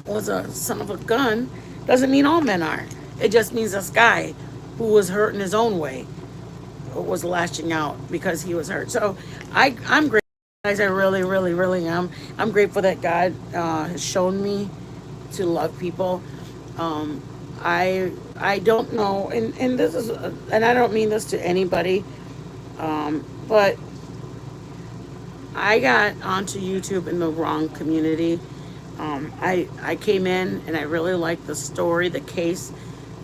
was a son of a gun doesn't mean all men are. It just means this guy who was hurt in his own way was lashing out because he was hurt. So I'm grateful, guys. I really, really, really am. I'm grateful that God has shown me to love people. Um, I don't know, and this is, and I don't mean this to anybody, but I got onto YouTube in the wrong community. I came in and I really liked the story, the case,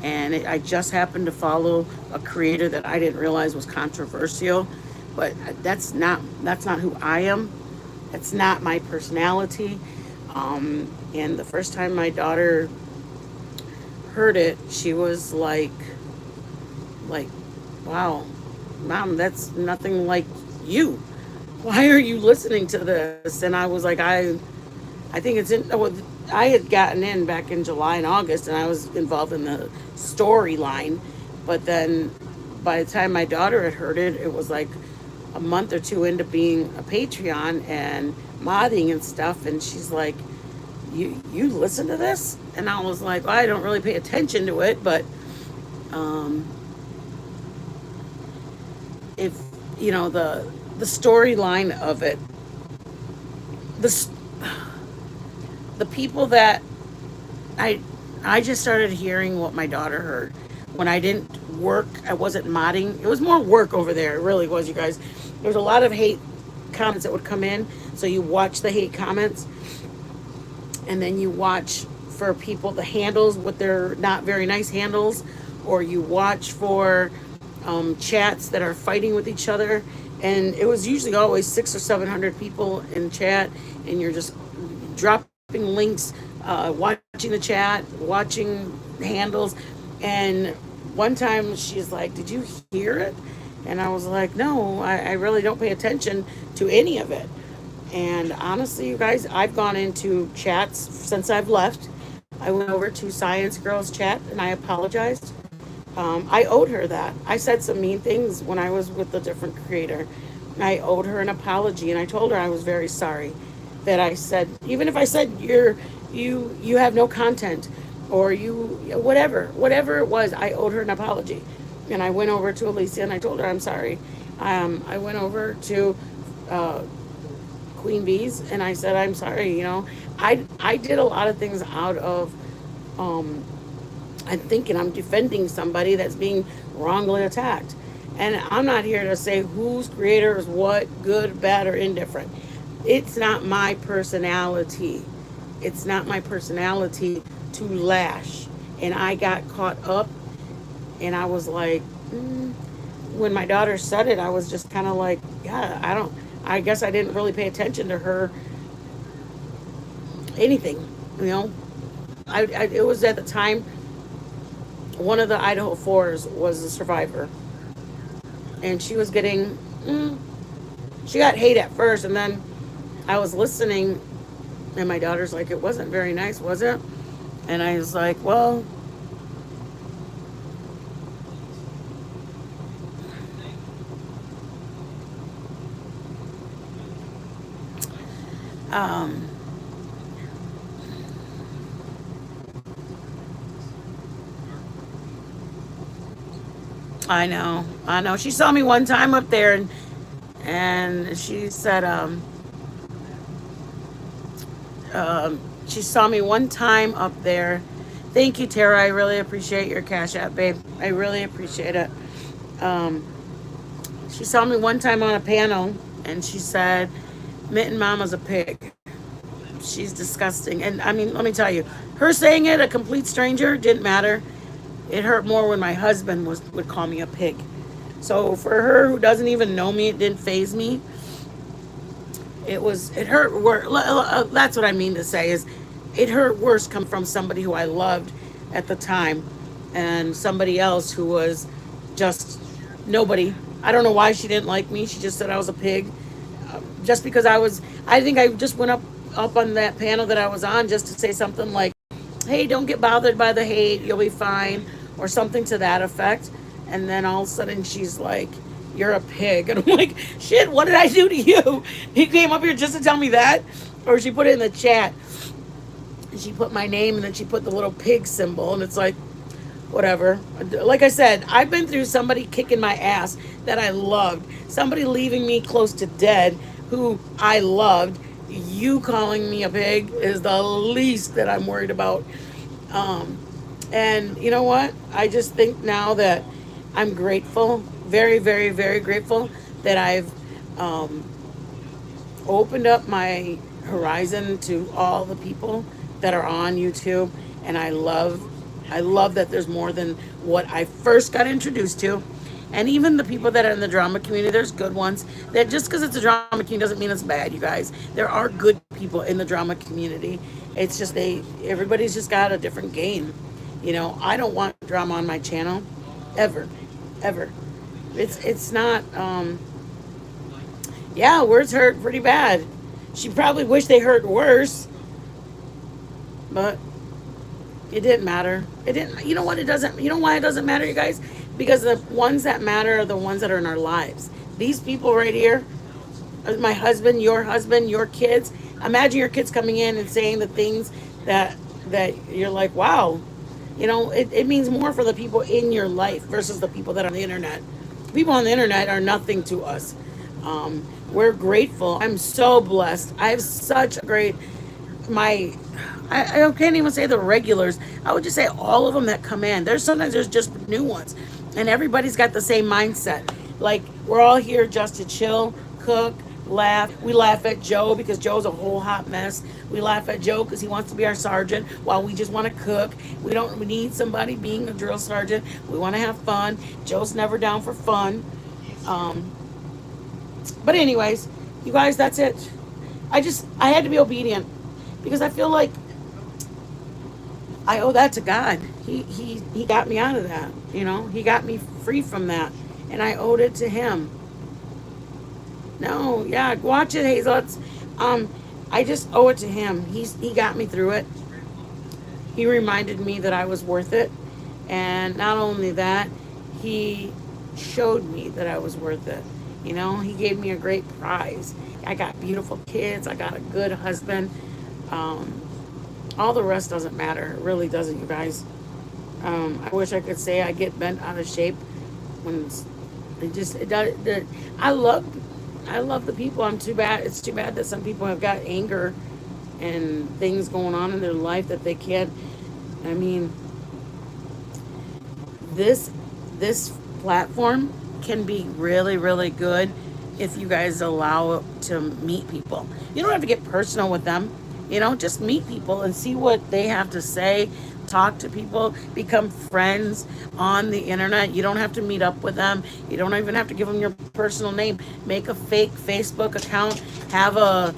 and I just happened to follow a creator that I didn't realize was controversial, but that's not who I am. That's not my personality. And the first time my daughter heard it, she was like, wow, mom, that's nothing like you. Why are you listening to this? And I was like, I think it's in. Well, I had gotten in back in July and August, and I was involved in the storyline. But then, by the time my daughter had heard it, it was like a month or two into being a Patreon and modding and stuff. And she's like, "You listen to this?" And I was like, well, "I don't really pay attention to it, but um, if the storyline of it, the the people that I I just started hearing what my daughter heard when I didn't work. I wasn't modding. It was more work over there. It really was, you guys. There was a lot of hate comments that would come in. So you watch the hate comments, and then you watch for people the handles with their not very nice handles, or you watch for chats that are fighting with each other. And it was usually always 600 or 700 people in chat, and you're just dropping links, watching the chat, watching handles. And one time she's like, "Did you hear it?" And I was like, "No, I really don't pay attention to any of it." And honestly, you guys, I've gone into chats since I've left. I went over to Science Girls chat and I apologized. I owed her that. I said some mean things when I was with a different creator. I owed her an apology, and I told her I was very sorry that I said, even if I said you have no content, or you whatever it was, I owed her an apology. And I went over to Alicia and I told her I'm sorry. I went over to uh, Queen Bees and I said I'm sorry. I did a lot of things out of um, I'm thinking I'm defending somebody that's being wrongly attacked. And I'm not here to say whose creator is what, good, bad, or indifferent. It's not my personality. It's not my personality to lash. And I got caught up and I was like, when my daughter said it, I was just kind of like, yeah, I guess I didn't really pay attention to her anything, you know. It was at the time one of the Idaho Fours was a survivor, and she was getting, she got hate at first, and then I was listening, and my daughter's like, it wasn't very nice, was it? And I was like, well, um, I know. She saw me one time up there, and she said, she saw me one time up there. Thank you, Tara. I really appreciate your cash app, babe. I really appreciate it. Um, she saw me one time on a panel, and she said, Mitten Mama's a pig. She's disgusting. And I mean, let me tell you, her saying it, a complete stranger, didn't matter. It hurt more when my husband would call me a pig. So for her who doesn't even know me, it didn't phase me. It hurt worse. That's what I mean to say is it hurt worse come from somebody who I loved at the time and somebody else who was just nobody. I don't know why she didn't like me. She just said I was a pig. Just because I think I just went up on that panel that I was on just to say something like, hey, don't get bothered by the hate, you'll be fine, or something to that effect. And then all of a sudden she's like, you're a pig. And I'm like, shit, what did I do to you? He came up here just to tell me that? Or she put it in the chat. And she put my name and then she put the little pig symbol. And it's like, whatever. Like I said, I've been through somebody kicking my ass that I loved, somebody leaving me close to dead who I loved. You calling me a pig is the least that I'm worried about. Um, and you know what? I just think now that I'm grateful, very, very, very grateful that I've um, opened up my horizon to all the people that are on YouTube, and I love that there's more than what I first got introduced to. And even the people that are in the drama community, there's good ones. That just because it's a drama community doesn't mean it's bad, you guys. There are good people in the drama community. It's just everybody's just got a different game. I don't want drama on my channel, ever, ever. It's not. Yeah, words hurt pretty bad. She probably wished they hurt worse, but it didn't matter. It didn't. You know what? It doesn't. You know why it doesn't matter, you guys? Because the ones that matter are the ones that are in our lives. These people right here, my husband, your kids. Imagine your kids coming in and saying the things that you're like, wow. It means more for the people in your life versus the people that are on the internet. People on the internet are nothing to us. We're grateful. I'm so blessed. I have such a great my I can't even say the regulars. I would just say all of them that come in. There's just new ones, and everybody's got the same mindset. Like we're all here just to chill, cook, laugh. We laugh at Joe because Joe's a whole hot mess. We laugh at Joe because he wants to be our sergeant while we just want to cook. We need somebody being a drill sergeant. We want to have fun. Joe's never down for fun. Um, but anyways, you guys, that's it. I had to be obedient because I feel like I owe that to God. He got me out of that. He got me free from that, and I owed it to him. No, yeah, watch it, Hazel. I just owe it to him. He got me through it. He reminded me that I was worth it, and not only that, he showed me that I was worth it. He gave me a great prize. I got beautiful kids. I got a good husband. Um, all the rest doesn't matter. It really doesn't, you guys. I wish I could say I get bent out of shape when it just it does. I love I love the people. I'm too bad. It's too bad that some people have got anger and things going on in their life that they can't. I mean, this this platform can be really really good if you guys allow it to meet people. You don't have to get personal with them. Just meet people and see what they have to say. Talk to people, become friends on the internet. You don't have to meet up with them. You don't even have to give them your personal name. Make a fake Facebook account, have a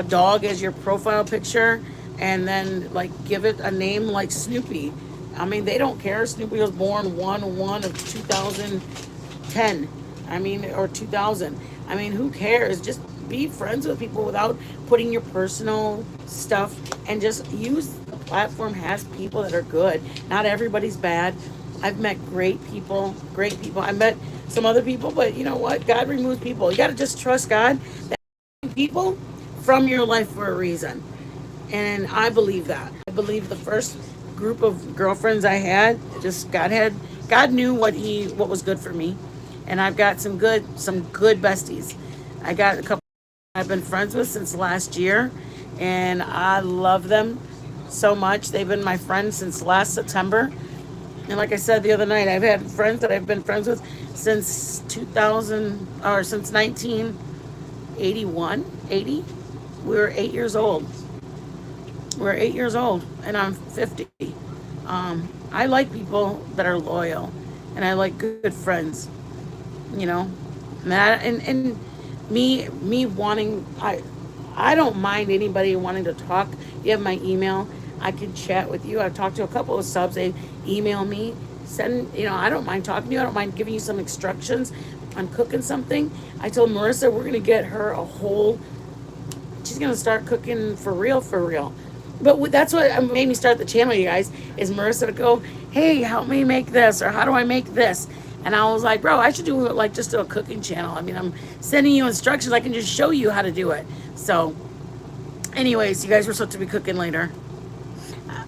dog as your profile picture, and then like give it a name like Snoopy. I mean, they don't care. Snoopy was born 1/1 of 2010. I mean, or 2000. I mean, who cares? Just be friends with people without putting your personal stuff, and just use the platform has people that are good. Not everybody's bad. I've met great people, great people. I met some other people, but you know what? God removes people. You got to just trust God that people from your life for a reason. And I believe that. I believe the first group of girlfriends I had, just God knew what was good for me. And I've got some good besties. I got a couple I've been friends with since last year, and I love them so much. They've been my friends since last September. And like I said the other night, I've had friends that I've been friends with since 2000 or since 1981, 80. We were 8 years old. We're 8 years old, and I'm 50. I like people that are loyal, and I like good friends. You know, and me wanting I don't mind anybody wanting to talk. You have my email. I can chat with you. I've talked to a couple of subs. They email me. I don't mind talking to you. I don't mind giving you some instructions on cooking something. I told Marissa we're going to get her she's going to start cooking for real, for real. But that's what made me start the channel, you guys, is Marissa would go, hey, help me make this, or how do I make this? And I was like, bro, I should do just a cooking channel. I mean, I'm sending you instructions. I can just show you how to do it. So anyways, you guys were supposed to be cooking later.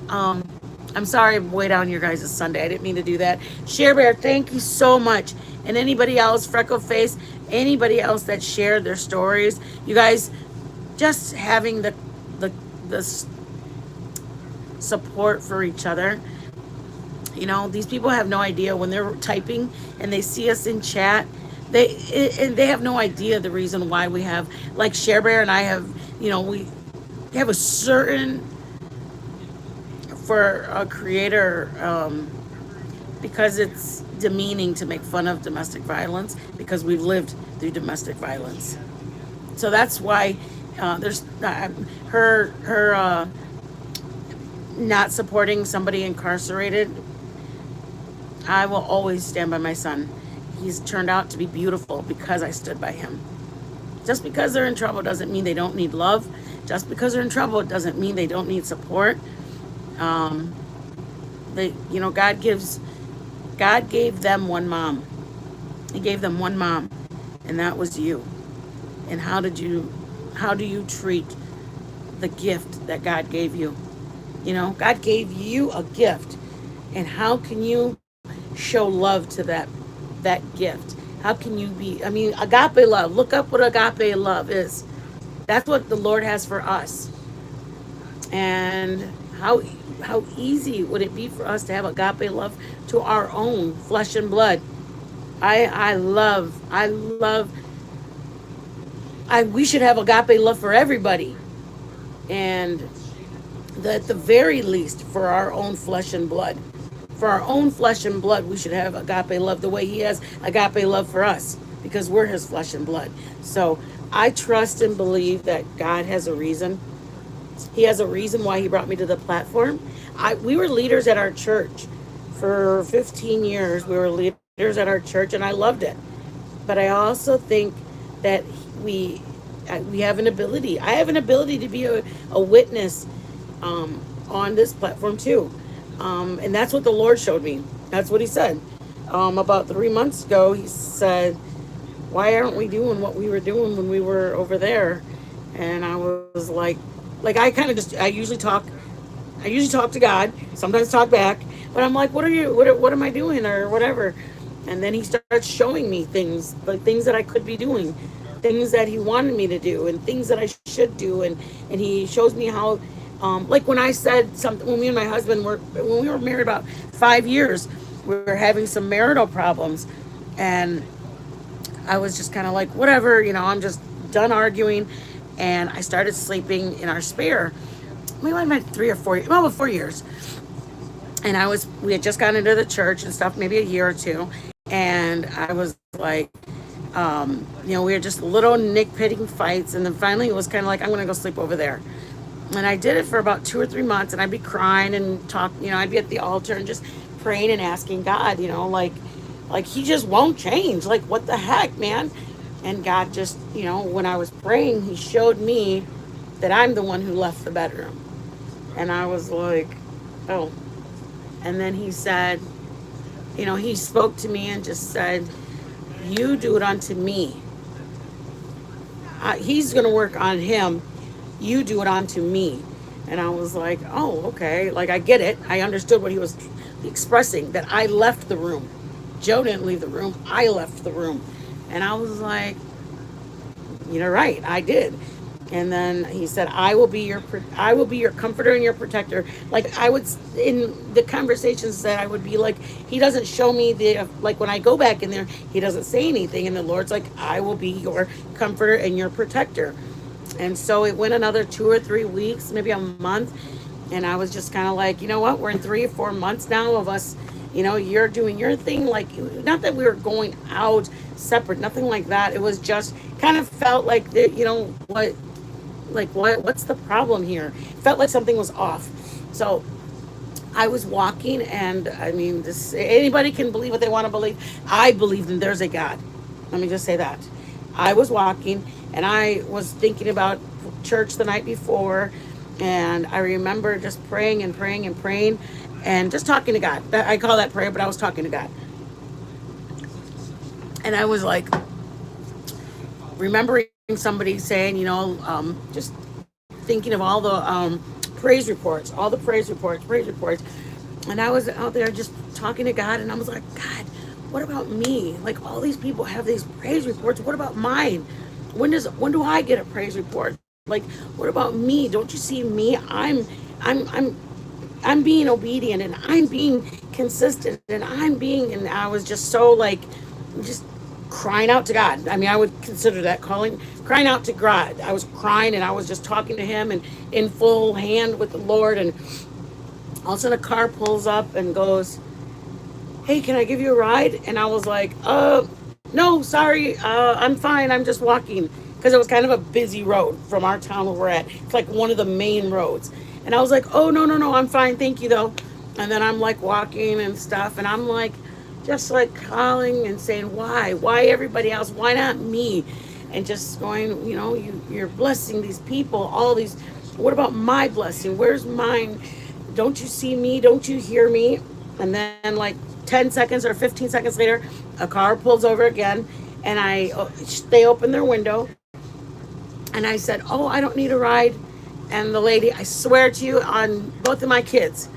I'm sorry I'm way down your guys' Sunday. I didn't mean to do that. Share Bear, thank you so much. And anybody else, Freckle Face, anybody else that shared their stories. You guys, just having the support for each other. These people have no idea when they're typing and they see us in chat. They have no idea the reason why we have, like Share Bear and I have, we have a certain, for a creator, because it's demeaning to make fun of domestic violence, because we've lived through domestic violence. So that's why there's her not supporting somebody incarcerated. I will always stand by my son. He's turned out to be beautiful because I stood by him. Just because they're in trouble doesn't mean they don't need love. Just because they're in trouble doesn't mean they don't need support. God gave them one mom. He gave them one mom, and that was you. And how do you treat the gift that God gave you? God gave you a gift, and how can you show love to that gift? How can you agape love? Look up what agape love is. That's what the Lord has for us. And how easy would it be for us to have agape love to our own flesh and blood? We should have agape love for everybody, and at the very least for our own flesh and blood. For our own flesh and blood, we should have agape love the way he has agape love for us, because we're his flesh and blood. So I trust and believe that God has a reason. He has a reason why he brought me to the platform. We were leaders at our church for 15 years. We were leaders at our church, and I loved it. But I also think that we have an ability. I have an ability to be a witness on this platform too. And that's what the Lord showed me. That's what he said. About 3 months ago, he said, why aren't we doing what we were doing when we were over there? And I was like I usually talk to God, sometimes talk back, but I'm like, what am I doing or whatever? And then he started showing me things, like things that I could be doing, things that he wanted me to do, and things that I should do. And he shows me how, like when I said something, when me and my husband were, when we were married about 5 years, we were having some marital problems. And I was just kind of like, whatever, I'm just done arguing. And I started sleeping in our spare. We might have had 3 or 4, well, 4 years. And we had just gotten into the church and stuff, maybe a year or two. And I was like, we were just little nitpicking fights. And then finally it was kind of like, I'm going to go sleep over there. And I did it for about 2 or 3 months. And I'd be crying and I'd be at the altar and just praying and asking God, like he just won't change. Like, what the heck, man? And God just, when I was praying, he showed me that I'm the one who left the bedroom. And I was like, oh. And then he said, he spoke to me and just said, you do it unto me. He's going to work on him. You do it unto me. And I was like, oh, okay. Like, I get it. I understood what he was expressing, that I left the room. Joe didn't leave the room. I left the room. And I was like, you're right. I did. And then he said, I will be your comforter and your protector. Like, I would, in the conversations that I would be like, he doesn't show me like when I go back in there, he doesn't say anything. And the Lord's like, I will be your comforter and your protector. And so it went another 2 or 3 weeks, maybe a month. And I was just kind of like, you know what? We're in 3 or 4 months now of us, you're doing your thing. Like, not that we were going out separate, nothing like that. It was just kind of felt like, what's the problem here? Felt like something was off. So I was walking, and I mean, anybody can believe what they want to believe. I believe that there's a God. Let me just say that. I was walking, and I was thinking about church the night before, and I remember just praying and praying and praying and just talking to God. I call that prayer, but I was talking to God. And I was like, remembering somebody saying, just thinking of all the praise reports. And I was out there just talking to God, and I was like, God, what about me? Like, all these people have these praise reports. What about mine? When do I get a praise report? Like, what about me? Don't you see me? I'm being obedient, and I'm being consistent, and and I was just so like, just crying out to God. I mean, I would consider that crying out to God. I was crying, and I was just talking to him and in full hand with the Lord. And all of a sudden a car pulls up and goes, hey, can I give you a ride? And I was like, no, sorry. I'm fine. I'm just walking. Because it was kind of a busy road from our town where we're at. It's like one of the main roads. And I was like, oh, no, I'm fine. Thank you, though. And then I'm like walking and stuff. And I'm like, just like calling and saying, why everybody else? Why not me? And just going, you're blessing these people, all these, what about my blessing? Where's mine? Don't you see me? Don't you hear me? And then like 10 seconds or 15 seconds later, a car pulls over again, and they open their window, and I said, oh, I don't need a ride. And the lady, I swear to you on both of my kids,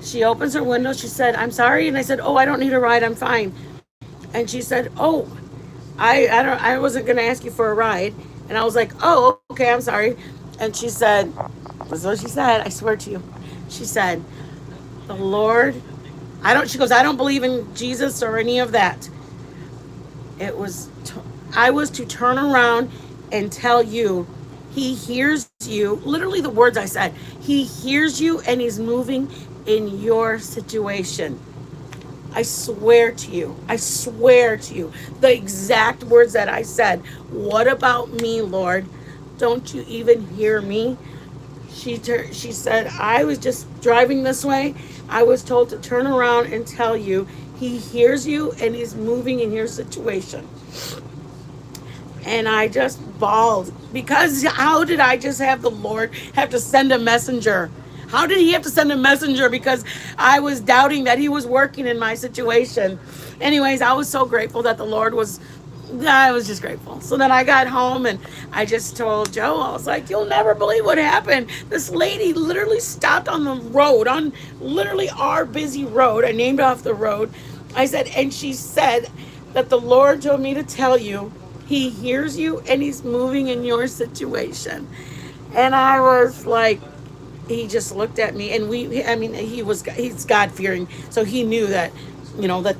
she opens her window. She said, I'm sorry. And I said, oh, I don't need a ride. I'm fine. And she said, oh, I wasn't going to ask you for a ride. And I was like, oh, okay, I'm sorry. And she said, this is what she said. I swear to you. She said, the Lord, she goes, I don't believe in Jesus or any of that. I was to turn around and tell you, he hears you. Literally the words I said, he hears you, and he's moving in your situation. I swear to you, the exact words that I said. What about me, Lord? Don't you even hear me? She said, I was just driving this way. I was told to turn around and tell you, he hears you, and he's moving in your situation. And I just bawled, because how did I just have the Lord have to send a messenger? How did he have to send a messenger? Because I was doubting that he was working in my situation. Anyways, I was so grateful that the Lord was, I was just grateful. So then I got home, and I just told Joe, I was like, you'll never believe what happened. This lady literally stopped on the road, on literally our busy road. I named off the road. I said, and she said that the Lord told me to tell you he hears you and he's moving in your situation. And I was like, he just looked at me, and I mean, he's God fearing. So he knew that,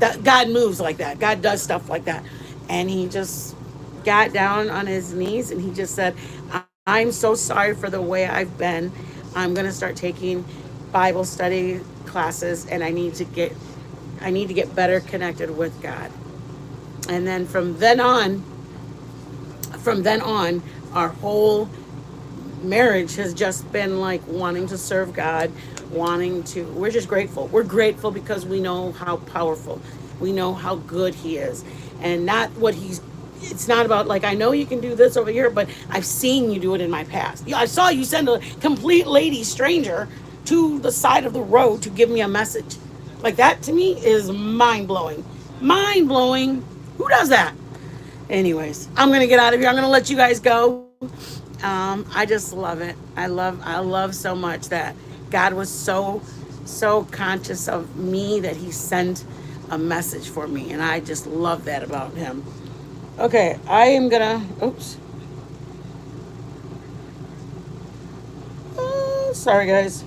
that God moves like that. God does stuff like that. And he just got down on his knees and he just said, I'm so sorry for the way I've been. I'm going to start taking Bible study classes, and I need to get better connected with God. And then from then on, our whole marriage has just been like wanting to serve God, we're just grateful. We're grateful because we know how powerful, we know how good he is. And it's not about like, I know you can do this over here, but I've seen you do it in my past. I saw you send a complete lady stranger to the side of the road to give me a message. Like that to me is mind blowing. Mind blowing. Who does that? Anyways, I'm gonna get out of here. I'm gonna let you guys go. I just love it. I love so much that God was so conscious of me that he sent a message for me, and I just love that about him. Okay, I am gonna. Oops. Oh, sorry, guys.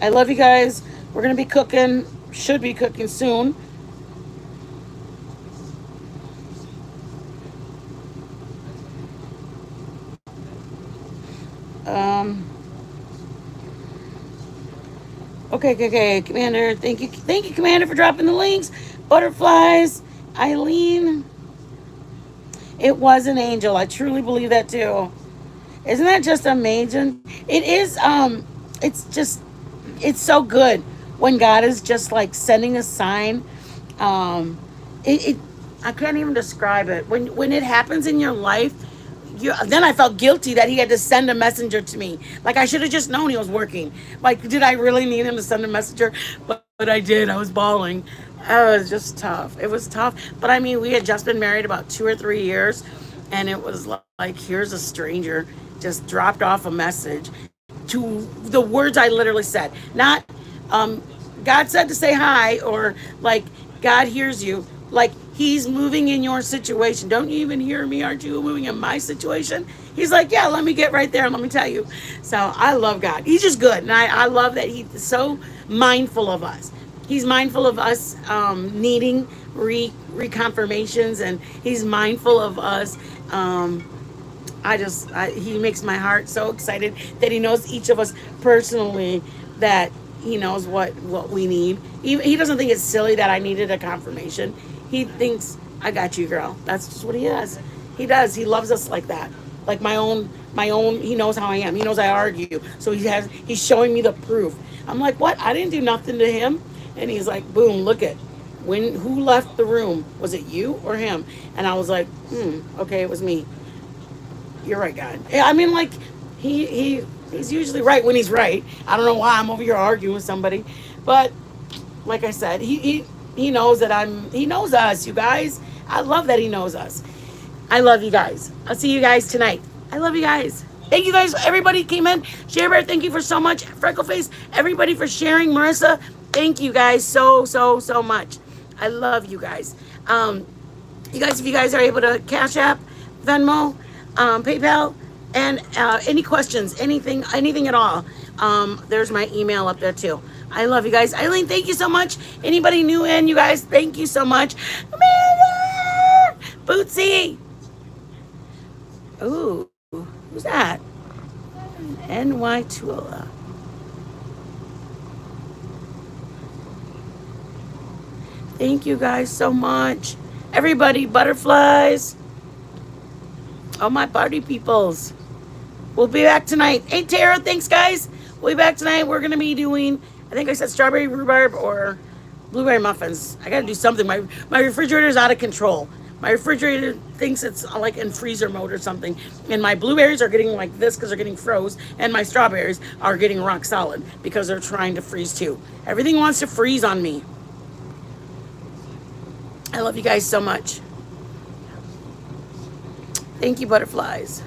I love you guys. We're gonna be cooking. Should be cooking soon. Um. Okay, Commander. Thank you, Commander, for dropping the links. Butterflies, Eileen. It was an angel. I truly believe that too. Isn't that just amazing? It is. It's just. It's so good when God is just like sending a sign. Um, it I can't even describe it. When it happens in your life, then I felt guilty that he had to send a messenger to me. Like I should have just known he was working. Like, did I really need him to send a messenger? But I did. I was bawling. It was just tough. It was tough. But I mean, we had just been married about 2 or 3 years, and it was like here's a stranger just dropped off a message to the words I literally said. Not, um, God said to say hi, or like God hears you. Like he's moving in your situation. Don't you even hear me? Aren't you moving in my situation? He's like, yeah, let me get right there and let me tell you. So I love God. He's just good. And I love that he's so mindful of us. He's mindful of us needing reconfirmations, and he's mindful of us. He makes my heart so excited that he knows each of us personally, that he knows what we need. He doesn't think it's silly that I needed a confirmation. He thinks, I got you, girl. That's just what he does. He does. He loves us like that. Like my own, he knows how I am. He knows I argue. So he's showing me the proof. I'm like, what? I didn't do nothing to him. And he's like, boom, look at who left the room? Was it you or him? And I was like, okay, it was me. You're right, God. I mean, like, he's usually right when he's right. I don't know why I'm over here arguing with somebody, but like I said, he knows that he knows us, you guys. I love that he knows us. I love you guys. I'll see you guys tonight. I love you guys. Thank you guys. Everybody came in. Share Bear, thank you for so much. Freckleface, everybody for sharing. Marissa, thank you guys so much. I love you guys. You guys, if you guys are able to Cash App, Venmo, PayPal, and any questions, anything at all, there's my email up there too. I love you guys. Eileen, thank you so much. Anybody new in, you guys, thank you so much. Amanda! Bootsy! Ooh, who's that? NY Tula. Thank you guys so much. Everybody, butterflies. Oh, my party peoples. We'll be back tonight. Hey, Tara, thanks, guys. We'll be back tonight. We're going to be doing, I think I said strawberry rhubarb or blueberry muffins. I got to do something. My refrigerator is out of control. My refrigerator thinks it's like in freezer mode or something. And my blueberries are getting like this because they're getting froze. And my strawberries are getting rock solid because they're trying to freeze too. Everything wants to freeze on me. I love you guys so much. Thank you, butterflies.